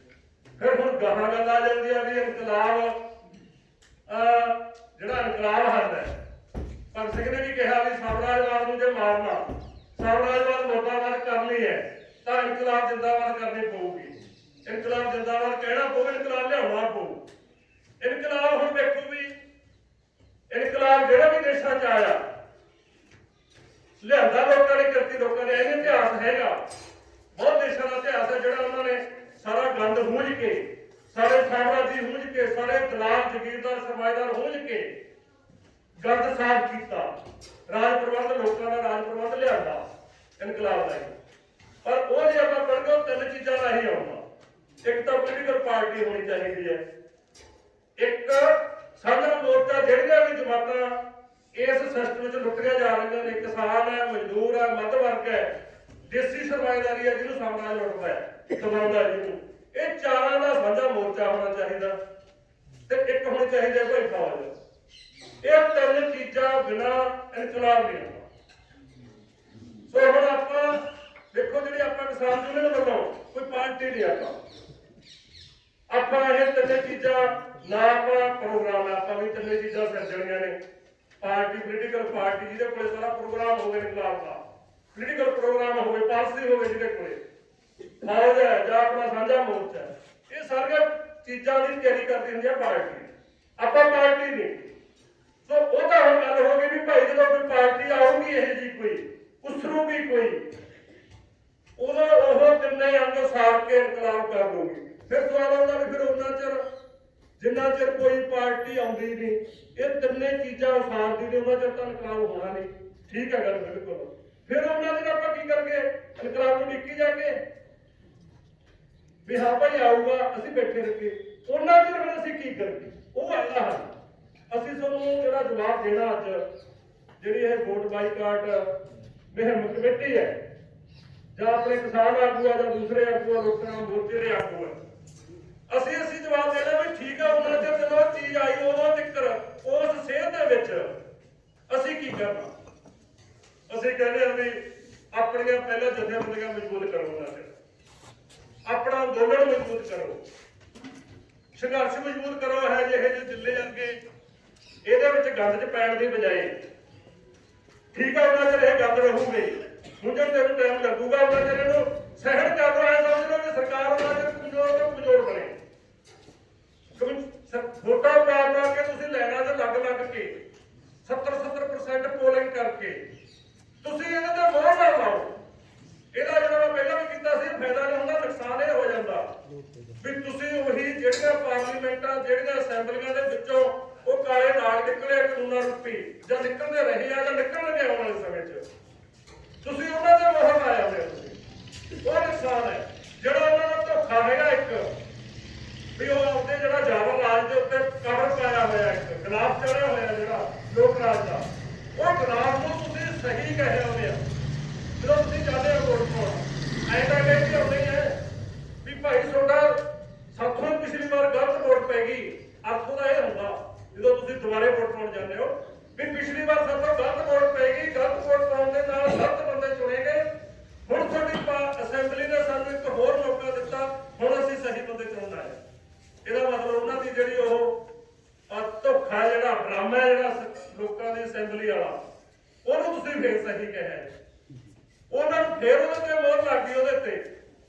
ਫਿਰ ਹੁਣ ਗਾਹਾਂ ਗੱਲ ਆ ਜਾਂਦੀ ਆ ਵੀ ਇਨਕਲਾਬ ਜਿਹੜਾ ਇਨਕਲਾਬ ਹੱਲ ਹੈ। ਭਗਤ ਸਿੰਘ ਨੇ ਵੀ ਕਿਹਾ ਵੀ ਸਾਮਰਾਜਵਾਦ ਨੂੰ ਜੇ ਮਾਰਨਾ, ਸਾਮਰਾਜਵਾਦ ਮੁਰਦਾਬਾਦ ਕਰਨੀ ਹੈ ਤਾਂ ਇਨਕਲਾਬ ਜਿੰਦਾਬਾਦ ਕਰਨੀ ਪਊਗੀ, ਇਨਕਲਾਬ ਜਿੰਦਾਬਾਦ ਕਹਿਣਾ ਪਊ, ਇਨਕਲਾਬ ਲਿਆਉਣਾ ਪਊ। ਇਨਕਲਾਬ ਹੁਣ ਵੇਖੋ ਵੀ ਇਨਕਲਾਬ ਜਿਹੜਾ ਵੀ ਦੇਸ਼ਾਂ 'ਚ ਆਇਆ ਲਿਆਂਦਾ ਲੋਕਾਂ ਨੇ ਕੀਤੀ, ਲੋਕਾਂ ਨੇ ਇਹ ਇਤਿਹਾਸ ਹੈਗਾ, ਬਹੁਤ ਦੇਸ਼ਾਂ ਦਾ ਇਤਿਹਾਸ ਹੈ ਜਿਹੜਾ ਉਹਨਾਂ ਨੇ ਸਾਰਾ ਗੰਦ ਹੂੰਝ ਕੇ, ਸਾਰੇ ਸਾਮਰਾਜੀ ਹੂੰਝ ਕੇ, ਸਾਰੇ ਦਲਾਲ ਜ਼ਗੀਰਦਾਰ ਸਰਮਾਏਦਾਰ ਹੂੰਝ ਕੇ ਗੰਦ ਸਾਫ਼ ਕੀਤਾ, ਰਾਜ ਪ੍ਰਬੰਧ ਲੋਕਾਂ ਦਾ ਰਾਜ ਪ੍ਰਬੰਧ ਲਿਆਂਦਾ ਇਨਕਲਾਬ ਦਾ। ਪਰ ਉਹ ਜੇ ਆਪਾਂ ਪੜ੍ਹਦੇ ਤਿੰਨ ਚੀਜ਼ਾਂ ਦਾ ਹੀ ਆਉਂਦਾ ਇੱਕ ਤਾਂ ਪੋਲੀਟੀਕਲ ਪਾਰਟੀ ਹੋਣੀ ਚਾਹੀਦੀ ਹੈ, ਇੱਕ ਸਾਂਝਾ ਮੋਰਚਾ। ਜਿਹੜੀਆਂ ਵੀ ਜਮਾਤਾਂ ਇਸ ਸਿਸਟਮ ਵਿੱਚ ਲੁੱਟੀਆਂ ਜਾ ਰਹੀਆਂ ਨੇ, ਕਿਸਾਨ ਹੈ, ਮਜ਼ਦੂਰ ਹੈ, ਮੱਧ ਵਰਗ ਹੈ, ਦੇਸੀ ਸਰਮਾਏਦਾਰੀ ਹੈ ਜਿਹਨੂੰ ਸਾਮਰਾਜ ਲੁੱਟਦਾ ਹੈ, ਦਬਾਉਂਦਾ ਜਿਹਨੂੰ, ਇਹ ਚਾਰਾਂ ਦਾ ਸਾਂਝਾ ਮੋਰਚਾ ਹੋਣਾ ਚਾਹੀਦਾ। ਤੇ ਇੱਕ ਹੋਣੀ ਚਾਹੀਦੀ ਹੈ ਭਾਈ ਫੌਜ। ਇਹ ਤਿੰਨ ਚੀਜ਼ਾਂ ਬਿਨਾਂ ਇਨਕਲਾਬ ਨਹੀਂ ਹੁੰਦਾ। ਸੋ ਹੁਣ ਆਪਾਂ ਦੇਖੋ, ਜਿਹੜੀ ਆਪਾਂ ਕਿਸਾਨ ਯੂਨੀਅਨ ਵੱਲੋਂ ਕੋਈ ਪਾਰਟੀ ਨਹੀਂ, ਆਪਾਂ ਇਹ ਤਿੰਨੇ ਚੀਜ਼ਾਂ ਨਾ ਆਪਣਾ ਪ੍ਰੋਗਰਾਮ ਹੈ, ਆਪਾਂ ਵੀ ਤਿੰਨੇ ਚੀਜ਼ਾਂ ਸਿਰਜਣੀਆਂ ਨੇ। ਪਾਰਟੀ, ਪੋਲੀਟੀਕਲ ਪਾਰਟੀ ਜਿਹਦੇ ਕੋਲੇ ਸਾਰਾ ਪ੍ਰੋਗਰਾਮ ਹੋਵੇ ਇਨਕਲਾਬ ਦਾ, ਪੋਲੀਟੀਕਲ ਪ੍ਰੋਗਰਾਮ ਹੋਵੇ, ਪਾਲਿਸੀ ਹੋਵੇ ਜਿਹਦੇ ਕੋਲੇ, ਫੌਜ ਹੈ ਜਾਂ ਆਪਣਾ ਸਾਂਝਾ ਮੋਰਚਾ ਹੈ, ਇਹ ਸਾਰੀਆਂ ਚੀਜ਼ਾਂ ਦੀ ਤਿਆਰੀ ਕਰਦੀ ਹੁੰਦੀ ਹੈ ਪਾਰਟੀ। ਆਪਾਂ ਪਾਰਟੀ ਨਹੀਂ। ਸੋ ਉਹ ਤਾਂ ਹੁਣ ਗੱਲ ਹੋ ਗਈ ਵੀ ਭਾਈ ਜਦੋਂ ਕੋਈ ਪਾਰਟੀ ਆਊਗੀ ਇਹ ਜੀ ਕੋਈ ਉਸਰੂਗੀ ਕੋਈ, ਉਦੋਂ ਉਹ ਤਿੰਨੇ ਅੰਗ ਸਾੜ ਕੇ ਇਨਕਲਾਬ ਕਰ ਲੂਗੀ। ਫਿਰ ਸਵਾਲ ਆਉਂਦਾ ਵੀ ਫਿਰ ਉਹਨਾਂ ਚਿਰ ਜਿੰਨਾ ਚਿਰ ਕੋਈ ਪਾਰਟੀ ਆਉਂਦੀ ਨਹੀਂ, ਇਹ ਤਿੰਨੇ ਚੀਜ਼ਾਂ ਸਾੜਦੀ ਨੇ, ਉਹਨਾਂ ਚਿਰ ਤਾਂ ਇਨਕਲਾਬ ਹੋਣਾ ਨਹੀਂ। ਠੀਕ ਹੈ ਗੱਲ ਬਿਲਕੁਲ। ਫਿਰ ਉਹਨਾਂ ਚਿਰ ਆਪਾਂ ਕੀ ਕਰਗੇ? ਇਨਕਲਾਬ ਨੂੰ ਡਿੱਕੀ ਜਾ ਕੇ ਵੀ ਹਾਂ ਭਾਈ ਆਊਗਾ, ਅਸੀਂ ਬੈਠੇ ਰੱਖੇ। ਉਹਨਾਂ ਚਿਰ ਹੁਣ ਅਸੀਂ ਕੀ ਕਰੀਏ? ਉਹ ਅਗਲਾ ਹੱਲ। ਅਸੀਂ ਤੁਹਾਨੂੰ ਜਿਹੜਾ ਜਵਾਬ ਦੇਣਾ ਅੱਜ, ਜਿਹੜੀ ਇਹ ਵੋਟ ਬਾਈਕਾਟ ਮੁਹਿੰਮ ਕਮੇਟੀ ਹੈ, ਜਾਂ ਆਪਣੇ ਕਿਸਾਨ ਆਗੂ ਆ ਜਾਂ ਦੂਸਰੇ ਆਗੂ ਆ, ਲੋਕਾਂ ਮੋਰਚੇ ਦੇ ਆਗੂ ਆ, ਅਸੀਂ ਜਵਾਬ ਦੇਣਾ ਵੀ ਠੀਕ ਆ। ਉਹਨਾਂ ਚਿਰ ਜਦੋਂ ਚੀਜ਼ ਆਈ ਉਦੋਂ ਤੱਕ ਉਸ ਸੇਧ ਦੇ ਵਿੱਚ ਅਸੀਂ ਕੀ ਕਰਨਾ? ਅਸੀਂ ਕਹਿੰਦੇ ਹਾਂ ਵੀ ਆਪਣੀਆਂ ਪਹਿਲਾਂ ਜਥੇਬੰਦੀਆਂ ਮਜ਼ਬੂਤ ਕਰੋ, ਉਹਨਾਂ ਚਿਰ ਆਪਣਾ ਅੰਦੋਲਨ ਮਜ਼ਬੂਤ ਕਰੋ, ਸੰਘਰਸ਼ ਮਜ਼ਬੂਤ ਕਰੋ। ਹੈ ਜਿਹੇ ਜਿਹੇ ਜਿੱਲੇ ਅੱਗੇ ਇਹਦੇ ਵਿੱਚ ਗੰਦ 'ਚ ਪੈਣ ਦੀ ਬਜਾਏ, ਠੀਕ ਆ, ਉਹਨਾਂ ਚਿਰ ਇਹ ਗੰਦ ਰਹੂਗੇ। ਹੁਣ ਜੇ ਤੈਨੂੰ ਟਾਈਮ ਲੱਗੂਗਾ, ਉਹਨਾਂ ਚਿਰ ਇਹਨੂੰ ਸਹਿਣ ਕਰ ਲਓ। ਐਂ ਸਮਝ ਲਓ ਕਿ ਸਰਕਾਰ ਉਹਨਾਂ ਚਿਰ ਕਮਜ਼ੋਰ ਤੋਂ ਕਮਜ਼ੋਰ ਬਣੇ। ਵੋਟਾਂ ਪਾ ਕੇ ਤੁਸੀਂ ਲੈਣਾ ਤੇ ਲੱਗ ਕੇ 70% ਪੋਲਿੰਗ ਕਰਕੇ ਤੁਸੀਂ ਇਹਨਾਂ ਤੇ ਮੋਹਰ ਨਾ ਲਾਓ। ਇਹਦਾ ਜਿਹੜਾ ਮੈਂ ਪਹਿਲਾਂ ਵੀ ਕੀਤਾ ਸੀ, ਫਾਇਦਾ ਨਹੀਂ ਹੁੰਦਾ, ਨੁਕਸਾਨ ਇਹ ਹੋ ਜਾਂਦਾ ਵੀ ਤੁਸੀਂ ਉਹੀ ਜਿਹੜੀਆਂ ਪਾਰਲੀਮੈਂਟਾਂ, ਜਿਹੜੀਆਂ ਅਸੈਂਬਲੀਆਂ ਦੇ ਵਿੱਚੋਂ ਉਹ ਕਾਲੇ ਨਾਗ ਨਿਕਲੇ ਕਾਨੂੰਨਾਂ ਰੂਪੀ, ਜਾਂ ਨਿਕਲਦੇ ਰਹੇ ਆ ਜਾਂ ਨਿਕਲਣਗੇ ਆਉਣ ਵਾਲੇ ਸਮੇਂ 'ਚ, ਤੁਸੀਂ ਉਹਨਾਂ ਤੇ ਮੋਹਰ ਲਾਇਆ ਹੋਇਆ। ਉਹ ਨੁਕਸਾਨ ਹੈ ਜਿਹੜਾ ਉਹਨਾਂ ਦਾ ਧੋਖਾ ਹੈਗਾ। ਇੱਕ ਵੀ ਉਹ ਆਪਦੇ ਜਿਹੜਾ ਜਾਬਰ ਰਾਜ ਦੇ ਉੱਤੇ ਕਵਰ ਪਾਇਆ ਹੋਇਆ, ਇੱਕ ਗੁਲਾਬ ਚੜਿਆ ਹੋਇਆ ਜਿਹੜਾ ਲੋਕ ਰਾਜ ਦਾ, ਉਹ ਗੁਲਾਬ ਨੂੰ ਤੁਸੀਂ ਸਹੀ ਕਹਿਆ ਹੋਇਆ। ਜਦੋਂ ਤੁਸੀਂ ਚਾਹਦੇ ਹੋ ਵੋਟ ਪਾਉਣਾ, ਐਂ ਤਾਂ ਕਹਿੰਦੇ ਆਉਂਦੇ ਹੈ ਵੀ ਭਾਈ ਤੁਹਾਡਾ ਸਾਥੋਂ ਪਿਛਲੀ ਵਾਰ ਗਲਤ ਵੋਟ ਪੈ ਗਈ। ਅਰਥੋਂ ਦਾ ਇਹ ਹੁੰਦਾ ਜਦੋਂ ਤੁਸੀਂ ਦੁਬਾਰੇ ਵੋਟ ਪਾਉਣ ਜਾਂਦੇ ਹੋ ਵੀ ਪਿਛਲੀ ਵਾਰ ਸਾਥੋਂ ਗਲਤ ਵੋਟ ਪੈ ਗਈ, ਗਲਤ ਵੋਟ ਪਾਉਣ ਦੇ ਨਾਲ ਗਲਤ ਬੰਦੇ ਚੁਣੇ ਗਏ। ਹੁਣ ਤੁਹਾਡੀ ਅਸੈਂਬਲੀ ਨੇ ਸਾਨੂੰ ਇੱਕ ਹੋਰ ਮੌਕਾ ਦਿੱਤਾ, ਹੁਣ ਅਸੀਂ ਸਹੀ ਬੰਦੇ ਚੁਣਨਾ ਹੈ। ਇਹਦਾ ਮਤਲਬ ਉਹਨਾਂ ਦੀ ਜਿਹੜੀ ਉਹ ਧੋਖਾ, ਜਿਹੜਾ ਡਰਾਮਾ ਜਿਹੜਾ ਲੋਕਾਂ ਦੀ ਅਸੈਂਬਲੀ ਵਾਲਾ, ਉਹਨੂੰ ਤੁਸੀਂ ਫੇਰ ਸਹੀ ਕਿਹਾ। ਉਹਨਾਂ ਨੂੰ ਫੇਰ ਉਹਦੇ ਤੇ ਮੋਹਰ ਲੱਗ ਗਈ। ਉਹਦੇ ਤੇ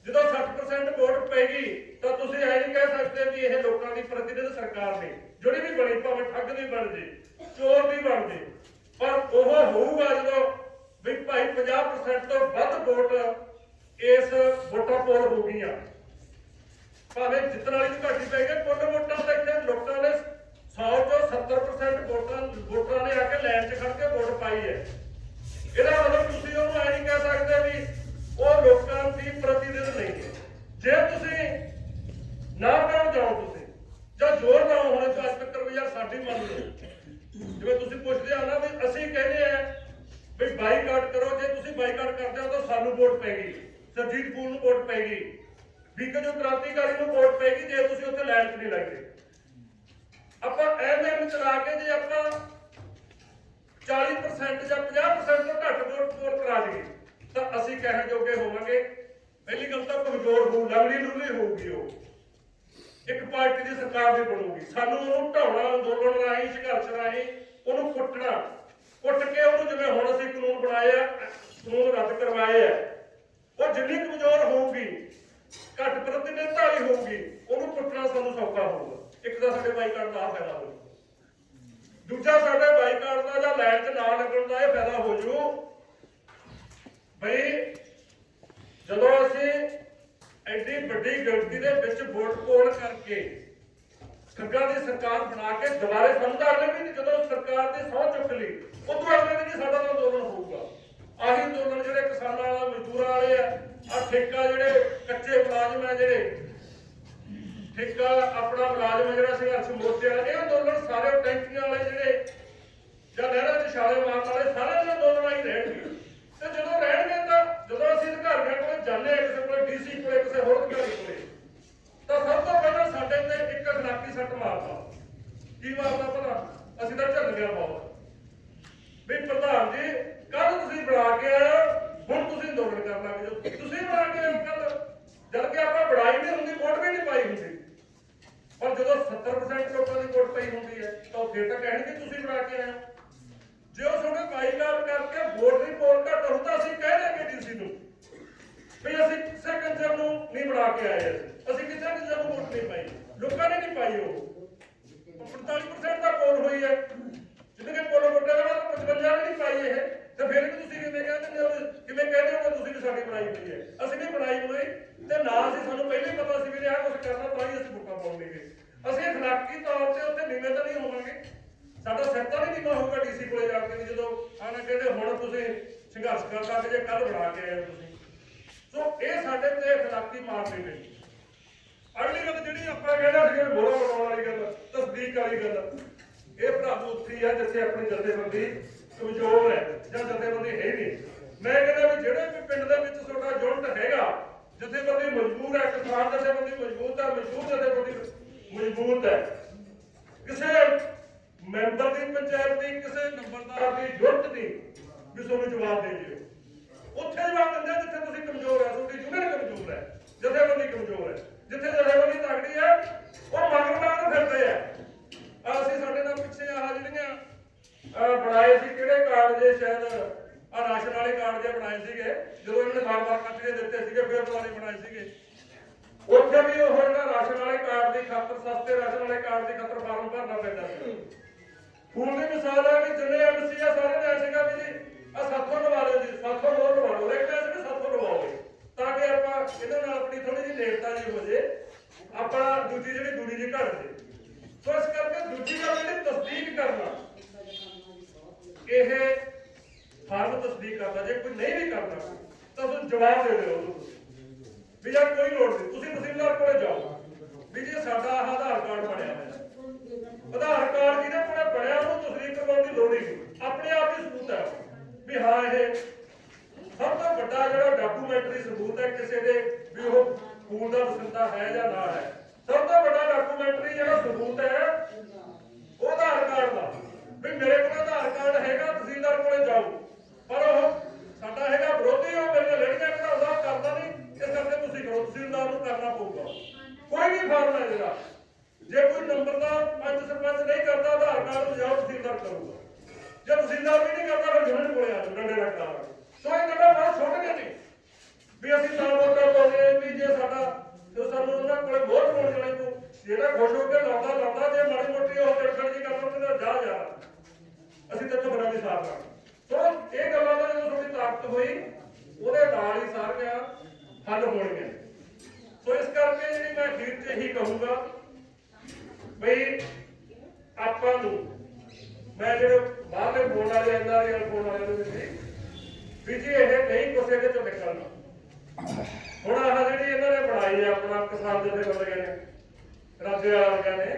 ਜਦੋਂ 60% ਵੋਟ ਪੈ ਗਈ ਤਾਂ ਤੁਸੀਂ ਐ ਨਹੀਂ ਕਹਿ ਸਕਦੇ ਵੀ ਇਹ ਲੋਕਾਂ ਦੀ ਪ੍ਰਤੀਨਿਧ ਸਰਕਾਰ ਨੇ, ਜਿਹੜੀ ਵੀ ਬਣੀ, ਭਾਵੇਂ ਠੱਗ ਦੀ ਬਣ ਜੇ, ਚੋਰ ਦੀ ਬਣ ਜੇ, ਪਰ ਉਹ ਹੋਊਗਾ ਜਦੋਂ ਵੀ ਭਾਈ 50% ਤੋਂ ਵੱਧ ਵੋਟ ਇਸ ਵੋਟਾਂ ਪੋਲ ਹੋ ਗਈਆਂ। ਭਾਵੇਂ ਜਿੱਤਣ ਵਾਲੀ ਵੀ ਘੱਟ ਹੀ ਪੈ ਗਈ, ਕੁੱਲ ਵੋਟਾਂ ਤਾਂ ਇੱਥੇ ਲੋਕਾਂ ਨੇ 100 ਚੋਂ 70% ਵੋਟਰਾਂ ਨੇ ਆ ਕੇ ਲਾਈਨ 'ਚ ਖੜ ਕੇ ਵੋਟ ਪਾਈ ਹੈ। ਇਹਦਾ ਮਤਲਬ ਤੁਸੀਂ ਉਹਨੂੰ ਐ ਨਹੀਂ ਕਹਿ ਸਕਦੇ ਵੀ ਉਹ ਲੋਕਾਂ ਦੀ ਪ੍ਰਤੀਨਿਧ ਨਹੀਂ ਹੈ। ਜੇ ਤੁਸੀਂ ਨਾ ਬਣਾਉਣ ਜਾਓ, ਤੁਸੀਂ ਜਾਂ ਜ਼ੋਰ ਨਾ ਹੋਣੇ ਤੋਂ ਅੱਜ ਤੱਕ ਵੀ ਯਾਰ ਸਾਡੀ ਮੰਨ ਲਓ, ਜਿਵੇਂ ਤੁਸੀਂ ਪੁੱਛਦੇ ਆ ਨਾ ਵੀ ਅਸੀਂ ਕਹਿੰਦੇ ਆ ਵੀ ਬਾਈਕਾਟ ਕਰੋ। ਜੇ ਤੁਸੀਂ ਬਾਈਕਾਟ ਕਰਦੇ ਹੋ ਤਾਂ ਸਾਨੂੰ ਵੋਟ ਪੈ ਗਈ, ਸਰਜੀਤ ਪੂਰ ਨੂੰ ਵੋਟ ਪੈ ਗਈ, ਵੀਕਜੂ ਕ੍ਰਾਂਤੀਕਾਰੀ ਨੂੰ ਵੋਟ ਪੈ ਗਈ, ਜੇ ਤੁਸੀਂ ਉੱਥੇ ਲਾਈਨ 'ਚ ਨਹੀਂ ਲੱਗਦੇ। ਆਪਾਂ ਐਵੇਂ ਚਲਾ ਕੇ ਜੇ ਆਪਾਂ 40% ਜਾਂ 50% ਤੋਂ ਘੱਟ ਵੋਟ ਕਰਾ ਦੇਈਏ ਤਾਂ ਅਸੀਂ ਕਹਿਣ ਜੋਗੇ ਹੋਵਾਂਗੇ। ਪਹਿਲੀ ਗੱਲ ਤਾਂ ਕਮਜ਼ੋਰ ਹੋਊ, ਲੰਗੜੀ ਲੁਗੜੀ ਹੋਊਗੀ, ਉਹ ਇੱਕ ਪਾਰਟੀ ਦੀ ਸਰਕਾਰ ਦੀ ਬਣੂਗੀ। ਸਾਨੂੰ ਉਹਨੂੰ ਢਾਉਣਾ, ਅੰਦੋਲਨ ਰਾਹੀਂ, ਸੰਘਰਸ਼ ਰਾਹੀਂ ਉਹਨੂੰ ਕੁੱਟਣਾ, ਕੁੱਟ ਕੇ ਉਹਨੂੰ, ਜਿਵੇਂ ਹੁਣ ਅਸੀਂ ਕਾਨੂੰਨ ਬਣਾਏ ਆ, ਕਾਨੂੰਨ ਰੱਦ ਕਰਵਾਏ ਆ, ਉਹ ਜਿੰਨੀ ਕਮਜ਼ੋਰ ਹੋਊਗੀ, ਘੱਟ ਪ੍ਰਤੀਨਿਧਤਾ ਵਾਲੀ ਹੋਊਗੀ, ਉਹਨੂੰ ਕੁੱਟਣਾ ਸਾਨੂੰ ਸੌਖਾ ਹੋਊਗਾ। ਇੱਕ ਤਾਂ ਸਾਡੇ ਬਾਈਕਾਟ ਦਾ ਫਾਇਦਾ ਹੋਊ, ਦੂਜਾ ਸਾਡੇ ਬਾਈਕਾਟ ਦਾ ਜਾਂ ਲਾਈਨ 'ਚ ਨਾ ਲੱਗਣ ਦਾ ਇਹ ਫਾਇਦਾ ਹੋ ਜੂ ਬਈ ਜਦੋਂ ਅਸੀਂ ਐਡੀ ਵੱਡੀ ਗਿਣਤੀ ਦੇ ਵਿੱਚ ਵੋਟ ਪੋਲ ਕਰਕੇ ਠੱਗਾਂ ਦੀ ਸਰਕਾਰ ਬਣਾ ਕੇ ਦੁਬਾਰੇ ਸਾਨੂੰ ਤਾਂ ਅਗਲੇ ਵੀ ਜਦੋਂ ਸਰਕਾਰ ਦੀ ਸਹੁੰ ਚੁੱਕ ਲਈ, ਉਦੋਂ ਅਗਲੇ ਵੀ ਸਾਡਾ ਤਾਂ ਅੰਦੋਲਨ ਹੋਊਗਾ। ਆਹੀ ਅੰਦੋਲਨ ਜਿਹੜੇ ਕਿਸਾਨਾਂ ਵਾਲਾ, ਮਜ਼ਦੂਰਾਂ ਵਾਲੇ ਆ, ਠੇਕਾ ਜਿਹੜੇ ਕੱਚੇ ਮੁਲਾਜ਼ਮ ਹੈ, ਜਿਹੜੇ ਠੇਕਾ ਆਪਣਾ ਮੁਲਾਜ਼ਮ ਜਿਹੜਾ ਸੰਘਰਸ਼ ਮੋਰਚੇ ਵਾਲਾ, ਇਹ ਅੰਦੋਲਨ ਸਾਰੇ ਟੈਂਕੀਆਂ ਵਾਲੇ ਜਿਹੜੇ ਜਾਂ ਨਹਿਰਾਂ 'ਚ ਛਾਲੇ ਮਾਰਨ ਵਾਲੇ ਸਾਰੇ ਦੇ ਅੰਦੋਲਨ ਹੀ ਰਹਿਣਗੇ। ਤੇ ਜਦੋਂ ਰਹਿਣਗੇ ਤਾਂ ਜਦੋਂ ਅਸੀਂ ਅਧਿਕਾਰੀਆਂ ਕੋਲ ਜਾਂਦੇ ਹਾਂ, ਕਿਸੇ ਕੋਲ ਡੀਸੀ ਕੋਲੇ, ਕਿਸੇ ਹੋਰ ਅਧਿਕਾਰੀ ਕੋਲੇ, ਤਾਂ ਸਭ ਤੋਂ ਪਹਿਲਾਂ ਸਾਡੇ ਤੇ ਇੱਕ ਅਖਲਾਕੀ ਸੱਟ ਮਾਰਦਾ। ਕੀ ਮਾਰਦਾ ਭਲਾ? ਅਸੀਂ ਤਾਂ ਝੱਲ ਗਿਆ ਬਹੁਤ ਵੀ ਪ੍ਰਧਾਨ ਜੀ ਕੱਲ ਤੁਸੀਂ ਬਣਾ ਕੇ ਆਏ, ਹੁਣ ਤੁਸੀਂ ਅੰਦੋਲਨ ਕਰਨ ਲੱਗ ਜਾਓ। ਤੁਸੀਂ ਬਣਾ ਕੇ ਆਏ ਕੱਲ, ਜਦ ਕਿ ਆਪਾਂ ਬੜਾਈ ਨਹੀਂ ਹੁੰਦੀ, ਵੋਟ ਵੀ ਨਹੀਂ ਪਾਈ ਹੁੰਦੀ, ਪਰ ਜਦੋਂ 70% ਲੋਕਾਂ ਦੀ ਵੋਟ ਪਈ ਹੁੰਦੀ ਹੈ ਤਾਂ ਉਹ ਫਿਰ ਤਾਂ ਕਹਿਣਗੇ ਤੁਸੀਂ ਬਣਾ ਕੇ ਆਏ। ਜੇ ਉਹ ਤੁਹਾਡੇ ਬਾਈਕਾਟ ਕਰਕੇ ਵੋਟ ਦੀ ਪੋਲ ਘੱਟ ਹੋਊ ਤਾਂ ਅਸੀਂ ਕਹਿ ਦੇਂਗੇ ਡੀਸੀ ਨੂੰ ਵੀ ਅਸੀਂ ਕਿਸੇ ਕੰਜਰ ਨੂੰ ਨਹੀਂ ਬਣਾ ਕੇ ਆਏ, ਅਸੀਂ ਕਿਸੇ ਕੰਜਰ ਨੂੰ ਵੋਟ ਨਹੀਂ ਪਾਈ। ਲੋਕਾਂ ਨੇ ਨਹੀਂ ਪਾਈ, ਉਹ 45% ਦਾ ਪੋਲ ਹੋਈ ਹੈ, ਜਿਹਦੇ ਕਿ ਪੋਲ ਵੋਟਾਂ ਦਾ 55 ਵੀ ਨਹੀਂ ਪਾਈ ਇਹ, ਤੇ ਫਿਰ ਵੀ ਤੁਸੀਂ ਕਿਵੇਂ ਕਹਿੰਦੇ ਹੋ, ਕਿਵੇਂ ਕਹਿੰਦੇ ਹੋ ਤੁਸੀਂ ਵੀ ਸਾਡੀ ਬਣਾਈ ਹੋਈ ਹੈ? ਅਸੀਂ ਨਹੀਂ ਬਣਾਈ ਹੋਈ, ਤੇ ਨਾ ਅਸੀਂ ਸਾਨੂੰ ਪਹਿਲਾਂ ਹੀ ਪਤਾ ਸੀ ਵੀ ਆਹ ਕੁਝ ਕਰਨਾ, ਤਾਂ ਹੀ ਅਸੀਂ ਵੋਟਾਂ ਪਾਉਣਗੇ। ਅਸੀਂ ਅਖਲਾਕੀ ਤੌਰ ਤੇ ਉੱਥੇ ਨੀਵੇਂ ਤਾਂ ਨਹੀਂ ਹੋਵਾਂਗੇ, ਸਾਡਾ ਸਿਰ ਤਾਂ ਨਹੀਂ ਨੀਵਾਂ ਹੋਊਗਾ ਡੀਸੀ ਕੋਲੇ ਜਾ ਕੇ ਜਦੋਂ ਆਣਾ ਕਹਿੰਦੇ ਹੁਣ ਤੁਸੀਂ ਸੰਘਰਸ਼ ਕਰ ਸਕਦੇ ਜੇ ਕੱਲ ਬਣਾ ਕੇ ਆਏ ਤੁਸੀਂ। ਸੋ ਇਹ ਸਾਡੇ ਤੇ ਅਖਲਾਕੀ ਮਾਰਦੇ ਨੇ। ਅਗਲੀ ਗੱਲ ਜਿਹੜੀ ਆਪਾਂ ਕਹਿੰਦਾ ਸੀ ਮੋਹਰਾ ਬਣਾਉਣ ਵਾਲੀ ਗੱਲ, ਤਸਦੀਕ ਵਾਲੀ ਗੱਲ, ਇਹ ਭਰਾਵੋ ਉੱਥੇ ਹੀ ਆ ਜਿੱਥੇ ਆਪਣੀ ਜਥੇਬੰਦੀ ਕਮਜ਼ੋਰ ਹੈ ਜਾਂ ਜਥੇਬੰਦੀ ਹੈ ਨਹੀਂ। ਮੈਂ ਕਹਿੰਦਾ ਵੀ ਜਿਹੜੇ ਵੀ ਪਿੰਡ ਦੇ ਵਿੱਚ ਤੁਹਾਡਾ ਯੂਨਿਟ ਹੈਗਾ, ਜਥੇਬੰਦੀ ਮਜ਼ਬੂਤ ਹੈ, ਕਿਸਾਨ ਜਥੇਬੰਦੀ ਮਜ਼ਬੂਤ ਹੈ, ਮਜ਼ਦੂਰ ਜਥੇਬੰਦੀ ਮਜ਼ਬੂਤ ਹੈ, ਕਿਸੇ ਮੈਂਬਰ ਦੀ ਪੰਚਾਇਤ ਦੀ, ਕਿਸੇ ਨੰਬਰਦਾਰ ਦੀ ਯੂਨਿਟ ਦੀ ਵੀ ਤੁਹਾਨੂੰ ਜਵਾਬ ਦੇ ਜਿਓ। ਉੱਥੇ ਜਵਾਬ ਦਿੰਦੇ ਜਿੱਥੇ ਤੁਸੀਂ ਕਮਜ਼ੋਰ ਹੈ, ਤੁਹਾਡੀ ਯੂਨਿਟ ਕਮਜ਼ੋਰ ਹੈ, ਜਥੇਬੰਦੀ ਕਮਜ਼ੋਰ ਹੈ। ਜਿੱਥੇ ਜਥੇਬੰਦੀ ਤਗੜੀ ਹੈ ਉਹ ਮਗਰ ਫਿਰਦੇ ਆ। ਅਸੀਂ ਸਾਡੇ ਨਾਲ ਪਿੱਛੇ ਆਹ ਜਿਹੜੀਆਂ ਬਣਾਏ ਸੀ, ਕਿਹੜੇ ਕਾਰਡ ਜੇ ਸ਼ਾਇਦ ਆਹ ਰਾਸ਼ਨ ਵਾਲੇ ਕਾਰਡ ਜੇ ਬਣਾਏ ਸੀਗੇ, ਜਦੋਂ ਇਹਨਾਂ ਨੇ ਬਾਰ-ਬਾਰ ਕੱਟ ਕੇ ਦਿੱਤੇ ਸੀਗੇ, ਫਿਰ ਦੁਬਾਰੇ ਬਣਾਏ ਸੀਗੇ। ਉੱਥੇ ਵੀ ਉਹ ਜਿਹੜਾ ਰਾਸ਼ਨ ਵਾਲੇ ਕਾਰਡ ਦੀ ਖਾਤਰ, ਸਸਤੇ ਰਾਸ਼ਨ ਵਾਲੇ ਕਾਰਡ ਦੀ ਖਾਤਰ ਫਾਰਮ ਭਰਨਾ ਪੈਂਦਾ ਸੀ। ਹੁਣ ਦੀ ਮਿਸਾਲ ਹੈ ਵੀ ਜਿੰਨੇ ਐਮਸੀ ਆ ਸਾਰੇ ਨੇ ਸੀਗਾ ਵੀ ਜੀ ਆ 700 ਲਵਾ ਲਓ ਜੀ, 700 ਹੋਰ ਲਵਾ ਲਓ, ਇੱਕ ਪੈਸੇ ਵੀ 700 ਲਵਾਓਗੇ ਤਾਂ ਕਿ ਆਪਾਂ ਇਹਦੇ ਨਾਲ ਆਪਣੀ ਥੋੜੀ ਜਿਹੀ ਨੇੜਤਾ ਜੀ ਹੋ ਜੇ, ਆਪਣਾ ਦੂਜੀ ਜਿਹੜੀ ਦੂਰੀ ਜੀ ਘਟ ਜੇ। ਸੋ ਇਸ ਕਰਕੇ ਦੂਜੀ ਗੱਲ ਜਿਹੜੀ ਤਸਦੀਕ ਕਰਨਾ, ਇਹ ਫਾਰਮ ਤਸਦੀਕ ਕਰਦਾ, ਜੇ ਕੋਈ ਨਹੀਂ ਵੀ ਕਰਦਾ ਤਾਂ ਤੁਸੀਂ ਜਵਾਬ ਦੇ ਦਿਓ ਵੀ ਯਾਰ ਕੋਈ ਲੋੜ ਨਹੀਂ, ਤੁਸੀਂ ਤਹਿਸੀਲਦਾਰ ਕੋਲੇ ਜਾਓ ਵੀ ਜੇ ਸਾਡਾ ਆਹ ਆਧਾਰ ਕਾਰਡ ਬਣਿਆ ਹੋਇਆ, ਆਧਾਰ ਕਾਰਡ ਜਿਹਦੇ ਕੋਲੇ ਬਣਿਆ ਉਹਨੂੰ ਤਸਦੀਕ ਕਰਵਾਉਣ ਦੀ ਲੋੜ ਹੀ ਨਹੀਂ, ਆਪਣੇ ਆਪ ਹੀ ਸਬੂਤ ਹੈ ਵੀ ਹਾਂ ਇਹ ਸਭ ਤੋਂ ਵੱਡਾ ਜਿਹੜਾ ਡਾਕੂਮੈਂਟਰੀ ਸਬੂਤ ਹੈ ਕਿਸੇ ਦੇ ਵੀ ਉਹ ਖੂਨ ਦਾ ਵਸਿੰਦਾ ਹੈ ਜਾਂ ਨਾ ਹੈ। ਸਭ ਤੋਂ ਵੱਡਾ ਡਾਕੂਮੈਂਟਰੀ ਜਿਹੜਾ ਸਬੂਤ ਹੈ ਉਹ ਆਧਾਰ ਕਾਰਡ ਦਾ, ਵੀ ਮੇਰੇ ਕੋਲ ਆਧਾਰ ਕਾਰਡ ਹੈਗਾ, ਤਹਿਸੀਲਦਾਰ ਕੋਲੇ ਜਾਓ, ਪਰ ਉਹ ਸਾਡਾ ਹੈਗਾ ਵਿਰੋਧੀ, ਉਹ ਮੇਰੇ ਨਾਲ ਲੜੀਆਂ ਕਢਾਉਂਦਾ, ਕਰਦਾ ਨਹੀਂ, ਇਸ ਕਰਕੇ ਤੁਸੀਂ ਕਰੋ, ਤਹਿਸੀਲਦਾਰ ਨੂੰ ਕਰਨਾ ਪਊਗਾ। ਕੋਈ ਵੀ ਫਾਰਮ ਹੈ ਜਿਹੜਾ, ਜੇ ਕੋਈ ਨੰਬਰ ਦਾ ਪੰਚ ਸਰਪੰਚ ਨਹੀਂ ਕਰਦਾ, ਆਧਾਰ ਕਾਰਡ ਲਿਜਾਓ, ਤਹਿਸੀਲਦਾਰ ਕਰੂਗਾ। ਜੇ ਤਹਿਸੀਲਦਾਰ ਵੀ ਨਹੀਂ ਕਰਦਾ ਫਿਰ ਯੂਨਿਟ ਕੋਲੇ ਆ ਜਾਓ, ਡੰਡੇ ਨਾਲ ਕਰਾਵਾਂਗੇ। ਸੋ ਇਹ ਗੱਲਾਂ ਬਹੁਤ ਛੋਟੀਆਂ ਨੇ ਵੀ ਅਸੀਂ ਤਾਂ ਵੋਟਾਂ ਪਾਉਂਦੇ ਵੀ ਜੇ ਸਾਡਾ ਸਾਨੂੰ ਉਹਨਾਂ ਕੋਲੇ ਬਹੁਤ ਹੋਣ ਜਾਣੇ ਤੋਂ ਜਿਹੜਾ ਖੁਸ਼ ਹੋ ਕੇ ਲਾਉਂਦਾ ਜੇ ਮਾੜੀ ਮੋਟੀ ਉਹ ਚੜਖੜ ਜੀ ਕਰਦਾ ਤੇ ਜਾ ਅਸੀਂ ਤਾਂ ਬਣਾ ਨਹੀਂ ਸਾਰ ਲਾਂਗੇ। ਸੋ ਇਹ ਗੱਲਾਂ ਦਾ ਜਦੋਂ ਤੁਹਾਡੀ ਤਾਕਤ ਹੋਈ ਉਹਦੇ ਨਾਲ ਹੀ ਸਾਰੀਆਂ ਹੱਲ ਹੋਣਗੀਆਂ। ਸੋ ਇਸ ਕਰਕੇ ਜਿਹੜੀ ਮੈਂ ਅਖੀਰ 'ਚ ਇਹੀ ਕਹੂੰਗਾ ਬਈ ਆਪਾਂ ਨੂੰ, ਮੈਂ ਜਿਹੜੇ ਬਾਹਰਲੇ ਫੋਨ ਵਾਲੇ ਐਨਆਰਆਈ ਫੋਨ ਵਾਲਿਆਂ ਨੂੰ ਵੀ ਜੀ ਇਹ ਨਹੀਂ ਕਿਸੇ ਦੇ ਚੋਂ ਨਿਕਲਣਾ। ਹੁਣ ਆਹ ਜਿਹੜੀ ਇਹਨਾਂ ਨੇ ਬਣਾਈ ਹੈ ਆਪਣਾ ਕਿਸਾਨ ਜਥੇਬੰਦੀਆਂ ਨੇ, ਰਾਜੇ ਵਾਲਿਆਂ ਨੇ,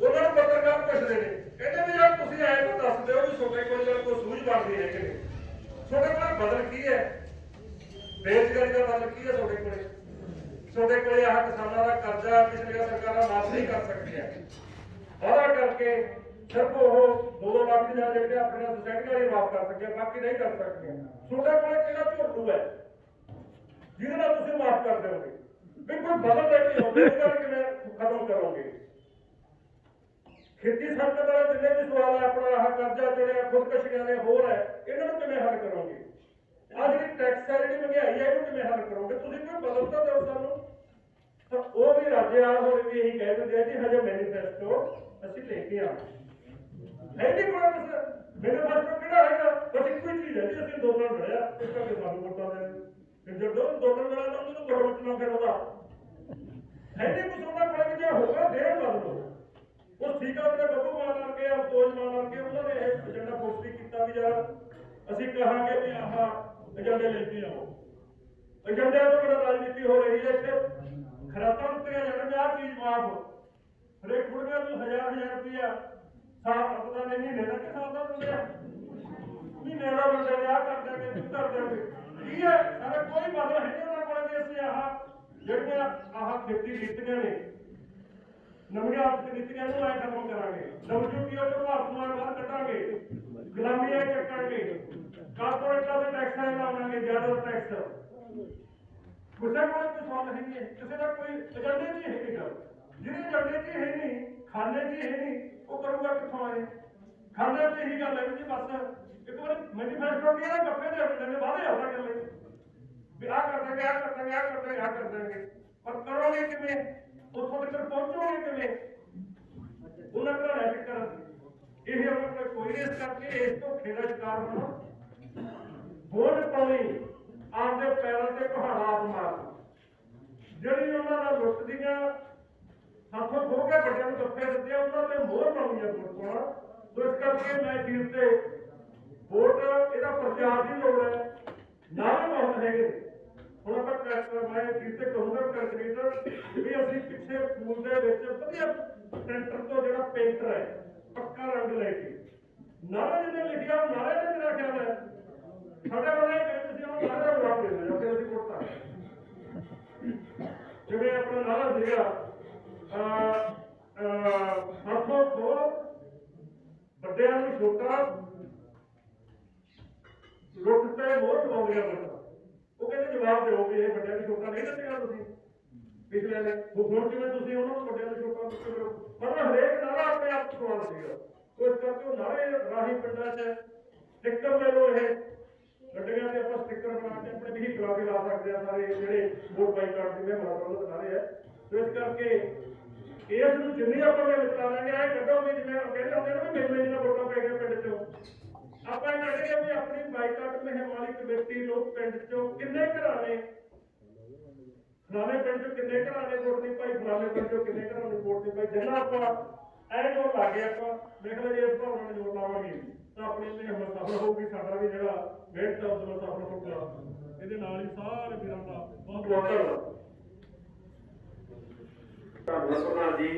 ਉਹਨਾਂ ਨੂੰ ਪੱਤਰਕਾਰ ਪੁੱਛਦੇ ਨੇ, ਕਹਿੰਦੇ ਵੀ ਯਾਰ ਤੁਸੀਂ ਐਂ ਨੂੰ ਦੱਸ ਦਿਓ ਵੀ ਤੁਹਾਡੇ ਕੋਲ ਕੋਈ ਸੂਝ ਬਣਦੀ ਹੈ ਕਿ ਨਹੀਂ, ਤੁਹਾਡੇ ਕੋਲ ਬਦਲ ਕੀ ਹੈ, ਬੇਰੁਜ਼ਗਾਰੀ ਦਾ ਬਦਲ ਕੀ ਹੈ ਤੁਹਾਡੇ ਕੋਲੇ, ਤੁਹਾਡੇ ਕੋਲੇ ਆਹ ਕਿਸਾਨਾਂ ਦਾ ਕਰਜ਼ਾ ਪਿਛਲੀਆਂ ਸਰਕਾਰਾਂ ਮਾਫ ਨਹੀਂ ਕਰ ਸਕਦੀਆਂ, ਵਾਅਦਾ ਕਰਕੇ ਸਿਰਫ ਉਹ 2 ਲੱਖ ਜਾਂ ਜਿਹੜੇ ਆਪਣੇ ਸੁਸਾਇਟੀ ਵਾਲੇ ਮਾਫ ਕਰ ਸਕੇ, ਬਾਕੀ ਨਹੀਂ ਕਰ ਸਕਦੀਆਂ। ਤੁਹਾਡੇ ਕੋਲੇ ਕਿਹੜਾ ਝੋਟੂ ਹੈ ਜਿਹਦੇ ਨਾਲ ਤੁਸੀਂ ਮਾਫ ਕਰ ਦਿਓਗੇ? ਬਿਲਕੁਲ ਬਦਲ ਲੈ ਕੇ ਹੋਵੇ, ਕਿਵੇਂ ਖਤਮ ਕਰੋਗੇ? ਖੇਤੀ ਸੰਕਟ ਵਾਲੇ ਜਿੰਨੇ ਵੀ ਸਵਾਲ ਹੈ, ਆਪਣਾ ਆਹ ਕਰਜ਼ਾ ਜਿਹੜੇ ਖੁਦਕਸ਼ੀਆਂ ਦੇ ਹੋਰ ਹੈ, ਇਹਨਾਂ ਨੂੰ ਕਿਵੇਂ ਹੱਲ ਕਰੋਗੇ? ਆਹ ਜਿਹੜੀ ਟੈਕਸ ਹੈ, ਜਿਹੜੀ ਮਹਿੰਗਾਈ ਹੈ, ਇਹਨੂੰ ਕਿਵੇਂ ਹੱਲ ਕਰੋਗੇ? ਤੁਸੀਂ ਕੋਈ ਬਦਲ ਤਾਂ ਦਿਓ ਸਾਨੂੰ। ਤਾਂ ਉਹ ਵੀ ਰਾਜੇਵਾਲ ਹੋਏ ਵੀ ਇਹੀ ਕਹਿ ਦਿੰਦੇ ਆ ਜੀ ਹਜੇ ਮੈਨੀਫੈਸਟੋ ਅਸੀਂ ਲੈ ਕੇ ਆਵਾਂਗੇ। ਹੈ ਨਹੀਂ ਕੋਲ ਕਿਸੇ ਮੈਨੀਫੈਸਟੋ ਕਿਹੜਾ ਹੈਗਾ? ਬਸ ਇੱਕੋ ਹੀ ਚੀਜ਼ ਹੈ ਜੀ, ਅਸੀਂ ਅੰਦੋਲਨ ਲੜਿਆ, ਇਸ ਕਰਕੇ ਸਾਨੂੰ ਵੋਟਾਂ ਦੇਣ। ਜਦੋਂ ਅੰਦੋਲਨ ਲੜਾ ਤਾਂ ਉਹਨੂੰ ਗਵਰਨਮੈਂਟ ਨਾਲ ਫਿਰ ਉਹਦਾ ਹੈ ਨਹੀਂ ਕੁਛ ਉਹਨਾਂ ਕੋਲ ਕਿ ਜੇ ਹੋਗਾ ਦੇਰ ਕਰ ਲਓ। ਉਹ ਠੀਕ ਆ, ਉਹਨੇ ਬੱਬੂ ਮਾਨ ਕਰਕੇ ਅਫਸੋਸ ਮਾਨ ਕਰਕੇ ਉਹਨਾਂ ਨੇ ਇਹ ਏਜੰਡਾ ਪੁਸ਼ਟੀ ਕੀਤਾ ਵੀ ਯਾਰ ਅਸੀਂ ਕਹਾਂਗੇ ਵੀ ਆਹ ਏਜੰਡੇ ਲੈ ਕੇ ਆਓ। ਏਜੰਡਿਆਂ ਤੋਂ ਬਿਨਾਂ ਰਾਜਨੀਤੀ ਹੋ ਰਹੀ ਹੈ ਇੱਥੇ। ਖਰਾਤਾਂ ਪੰਜਾਬ ਹਰੇਕ ਬੁੜੀਆਂ ਨੂੰ 1000 ਰੁਪਇਆ ਸਾਲ ਪਤਾ ਨਹੀਂ ਮਹੀਨੇ ਦਾ ਕਿ ਸਾਲ ਦਾ ਦਿੰਦੇ ਆ। ਮਹੀਨੇ ਦਾ ਬੰਦੇ ਵਿਆਹ ਕਰ ਦਿਆਂਗੇ, ਤੂੰ ਕਰ ਦਿਆਂਗੇ। ਕੀ ਹੈ ਸਾਡਾ ਕੋਈ ਬਦਲ ਹੈ ਨਹੀਂ ਉਹਨਾਂ ਕੋਲ ਵੀ ਅਸੀਂ ਜਿਹੜੀਆਂ ਖੇਤੀ ਨੀਤੀਆਂ ਨੇ, ਨਵੀਆਂ ਆਰਥਿਕ ਨੀਤੀਆਂ ਨੂੰ ਐ ਖਤਮ ਕਰਾਂਗੇ। WTO ਚੋਂ ਭਾਰਤ ਨੂੰ ਬਾਹਰ ਕੱਢਾਂਗੇ, ਗੁਲਾਮੀ ਐ ਚੱਕਾਂਗੇ, ਕਾਰਪੋਰੇਟਾਂ ਦੇ ਟੈਕਸਾਂ ਲਾਵਾਂਗੇ, ਜ਼ਿਆਦਾ ਟੈਕਸ। ਕਿਸੇ ਕੋਲ ਕੋਈ ਸਵਾਲ ਹੈ ਨਹੀਂ, ਕਿਸੇ ਦਾ ਕੋਈ ਏਜੰਡੇ ਨਹੀਂ ਹੈ ਗੱਲ। ਜਿਹਦੇ ਏਜੰਡੇ 'ਚ ਹੈ ਨਹੀਂ, ਖਾਨੇ 'ਚ ਹੈ ਨਹੀਂ, ਉਹ ਕਰੂਗਾ ਕਿੱਥੋਂ ਆਏ? ਖਾਨੇ 'ਚ ਇਹੀ ਗੱਲ ਹੈ ਜੀ, ਬਸ ਇੱਕ ਵਾਰੀ ਮੈਨੀਫੈਸਟੋ ਦੀਆਂ ਗੱਪੇ ਦੇ ਹੁੰਦੇ ਨੇ, ਵਾਅਦੇ ਆਉਂਦਾ ਕਰ ਲੈ ਵੀ ਆਹ ਕਰ ਦਾਂਗੇ, ਆਹ ਕਰ ਦਾਂਗੇ, ਆਹ ਕਰ ਦਾਂਗੇ, ਆਹ ਕਰ ਦਾਂਗੇ, ਪਰ ਕਰੋਗੇ ਕਿਵੇਂ? ਉੱਥੋਂ ਤੱਕ ਪਹੁੰਚੋਗੇ ਕਿਵੇਂ? ਉਹਨਾਂ ਘਰਾਂ ਫਿਕਰ ਇਹ ਉਹਨਾਂ ਕੋਲ ਕੋਈ ਨਹੀਂ। ਇਸ ਕਰਕੇ ਇਸ ਧੋਖੇ ਦਾ ਸ਼ਿਕਾਰ ਹੋਣਾ, ਵੋਟ ਪਾਉਣੀ, ਆਪਦੇ ਪੈਰਾਂ ਤੇ ਪਹਾੜਾ ਆਪ ਮਾਰਨਾ, ਜਿਹੜੀ ਉਹਨਾਂ ਦਾ ਲੁੱਟ ਦੀਆਂ ਸਾਥੋਂ ਖੋ ਕੇ ਵੱਡਿਆਂ ਨੂੰ ਗੱਫੇ ਦਿੱਤੇ ਉਹਨਾਂ ਤੇ ਮੋਹਰ ਲਾਉਣੀ ਹੈ ਵੋਟ ਪਾਉਣਾ। ਸੋ ਇਸ ਕਰਕੇ ਮੈਂ ਅਖੀਰ ਤੇ ਵੋਟ ਇਹਦਾ ਪ੍ਰਚਾਰ ਦੀ ਲੋੜ ਹੈ, ਨਾਅਰੇ ਬਹੁਤ ਹੈਗੇ। ਹੁਣ ਆਪਾਂ ਮੈਂ ਅਖੀਰ ਤੇ ਕਹੂੰਗਾ ਕੰਕਰੀਟਰ ਵੀ ਅਸੀਂ ਪਿੱਛੇ ਸਕੂਲ ਦੇ ਵਿੱਚ ਵਧੀਆ ਸੈਂਟਰ ਤੋਂ ਜਿਹੜਾ ਪੇਂਟਰ ਹੈ ਪੱਕਾ ਰੰਗ ਲੈ ਕੇ ਨਾਅਰੇ ਜਿਹਨੇ ਲਿਖਿਆ ਉਹ ਨਾਅਰੇ ਨੇ ਮੇਰਾ ਖਿਆਲ ਹੈ ਸਾਡੇ ਕੋਲ ਇਹ ਕਹਿੰਦੇ ਸੀ ਉਹ ਨਾਅਰੇ ਦਾ ਜਵਾਬ ਦੇ ਦਿਓ, ਫਿਰ ਅਸੀਂ ਵੋਟ ਪਾਵਾਂਗੇ। ਜਿਵੇਂ ਆਪਣਾ ਨਾਅਰਾ ਸੀਗਾ ਹੱਥੋਂ ਖੋ ਵੱਡਿਆਂ ਨੂੰ ਛੋਟਾ, ਲੁੱਟ ਤੇ ਮੋਹਰ ਲਗਾਉਂਦੀਆਂ ਵੋਟਾਂ। ਉਹ ਕਹਿੰਦੇ ਜਵਾਬ ਦਿਓ ਵੀ ਇਹ ਵੱਡਿਆਂ ਨੂੰ ਛੋਟਾ ਨਹੀਂ ਦਿੱਤੀਆਂ ਤੁਸੀਂ ਪਿਛਲੇ ਨੇ, ਹੁਣ ਕਿਵੇਂ ਤੁਸੀਂ ਉਹਨਾਂ ਨੂੰ ਵੱਡਿਆਂ ਨੂੰ ਛੋਟਾ ਦਿੱਤੇ ਕਰੋ? ਮਤਲਬ ਹਰੇਕ ਨਾਰਾ ਆਪਣੇ ਆਪ ਸਵਾਲ ਸੀਗਾ। ਇਸ ਕਰਕੇ ਉਹ ਨਾਰੇ ਰਾਹੀਂ ਪਿੰਡਾਂ 'ਚ ਸਟਿੱਕਰ ਲੈ ਲਓ, ਇਹ ਗੱਡੀਆਂ ਤੇ ਆਪਾਂ ਸਟਿੱਕਰ ਬਣਾ ਕੇ ਆਪਣੇ ਵੀ ਕਰਾ ਕੇ ਲਾ ਸਕਦੇ ਆ ਸਾਰੇ ਜਿਹੜੇ ਵੋਟ ਬਾਈਕਾਟ ਦੇ ਮਤਲਬ ਨਾਰੇ ਹੈ। ਸੋ ਇਸ ਕਰਕੇ ਇਸ ਨੂੰ ਜਿੰਨੀ ਆਪਾਂ ਦੇ ਵਿਚਾਰ ਲਾਂਗੇ ਇਹ ਕੱਢੋਗੇ, ਜਿਵੇਂ ਕਹਿੰਦੇ ਹੁੰਦੇ ਨੇ ਵੀ ਮੇਲੇ ਦੀਆਂ ਵੋਟਾਂ ਪੈ ਗਈਆਂ ਪਿੰਡ 'ਚੋਂ, ਆਪਾਂ ਇਹ ਕੱਢਦੇ ਵੀ ਆਪਣੀ ਬਾਈਕਾਟ ਮੁਹਿੰਮ ਵਾਲੀ ਕਮੇਟੀ ਲੋਕ ਪਿੰਡ 'ਚੋਂ ਕਿੰਨੇ ਘਰਾਂ ਨੇ, ਫਲਾਣੇ ਪਿੰਡ 'ਚੋਂ ਕਿੰਨੇ ਘਰਾਂ ਨੇ ਵੋਟ ਨਹੀਂ ਪਾਈ, ਫਲਾਣੇ ਪਿੰਡ 'ਚੋਂ ਕਿੰਨੇ ਘਰਾਂ ਨੇ ਵੋਟ ਨਹੀਂ ਪਾਈ। ਜਿੰਨਾ ਆਪਾਂ ਇਹ ਜੋਰ ਲਾ ਕੇ ਆਪਾਂ ਦੇਖ ਲਓ, ਜੇ ਇਸ ਭਾਵਨਾ ਨਾਲ ਜੋਰ ਲਾਵਾਂਗੇ ਤਾਂ ਆਪਣੀ ਮੁਹਿੰਮ ਸਫਲ ਹੋਊਗੀ। ਸਾਡਾ ਵੀ ਜਿਹੜਾ ਮਿਹਨਤ ਹੈ ਉਦੋਂ ਸਫਲ ਹੋਊਗਾ। ਇਹਦੇ ਨਾਲ ਹੀ ਸਾਰੇ ਵੀਰਾਂ ਦਾ ਬਹੁਤ ਬਹੁਤ ਧੰਨਵਾਦ। ਧੰਨਵਾਦ ਪ੍ਰਧਾਨ ਜੀ।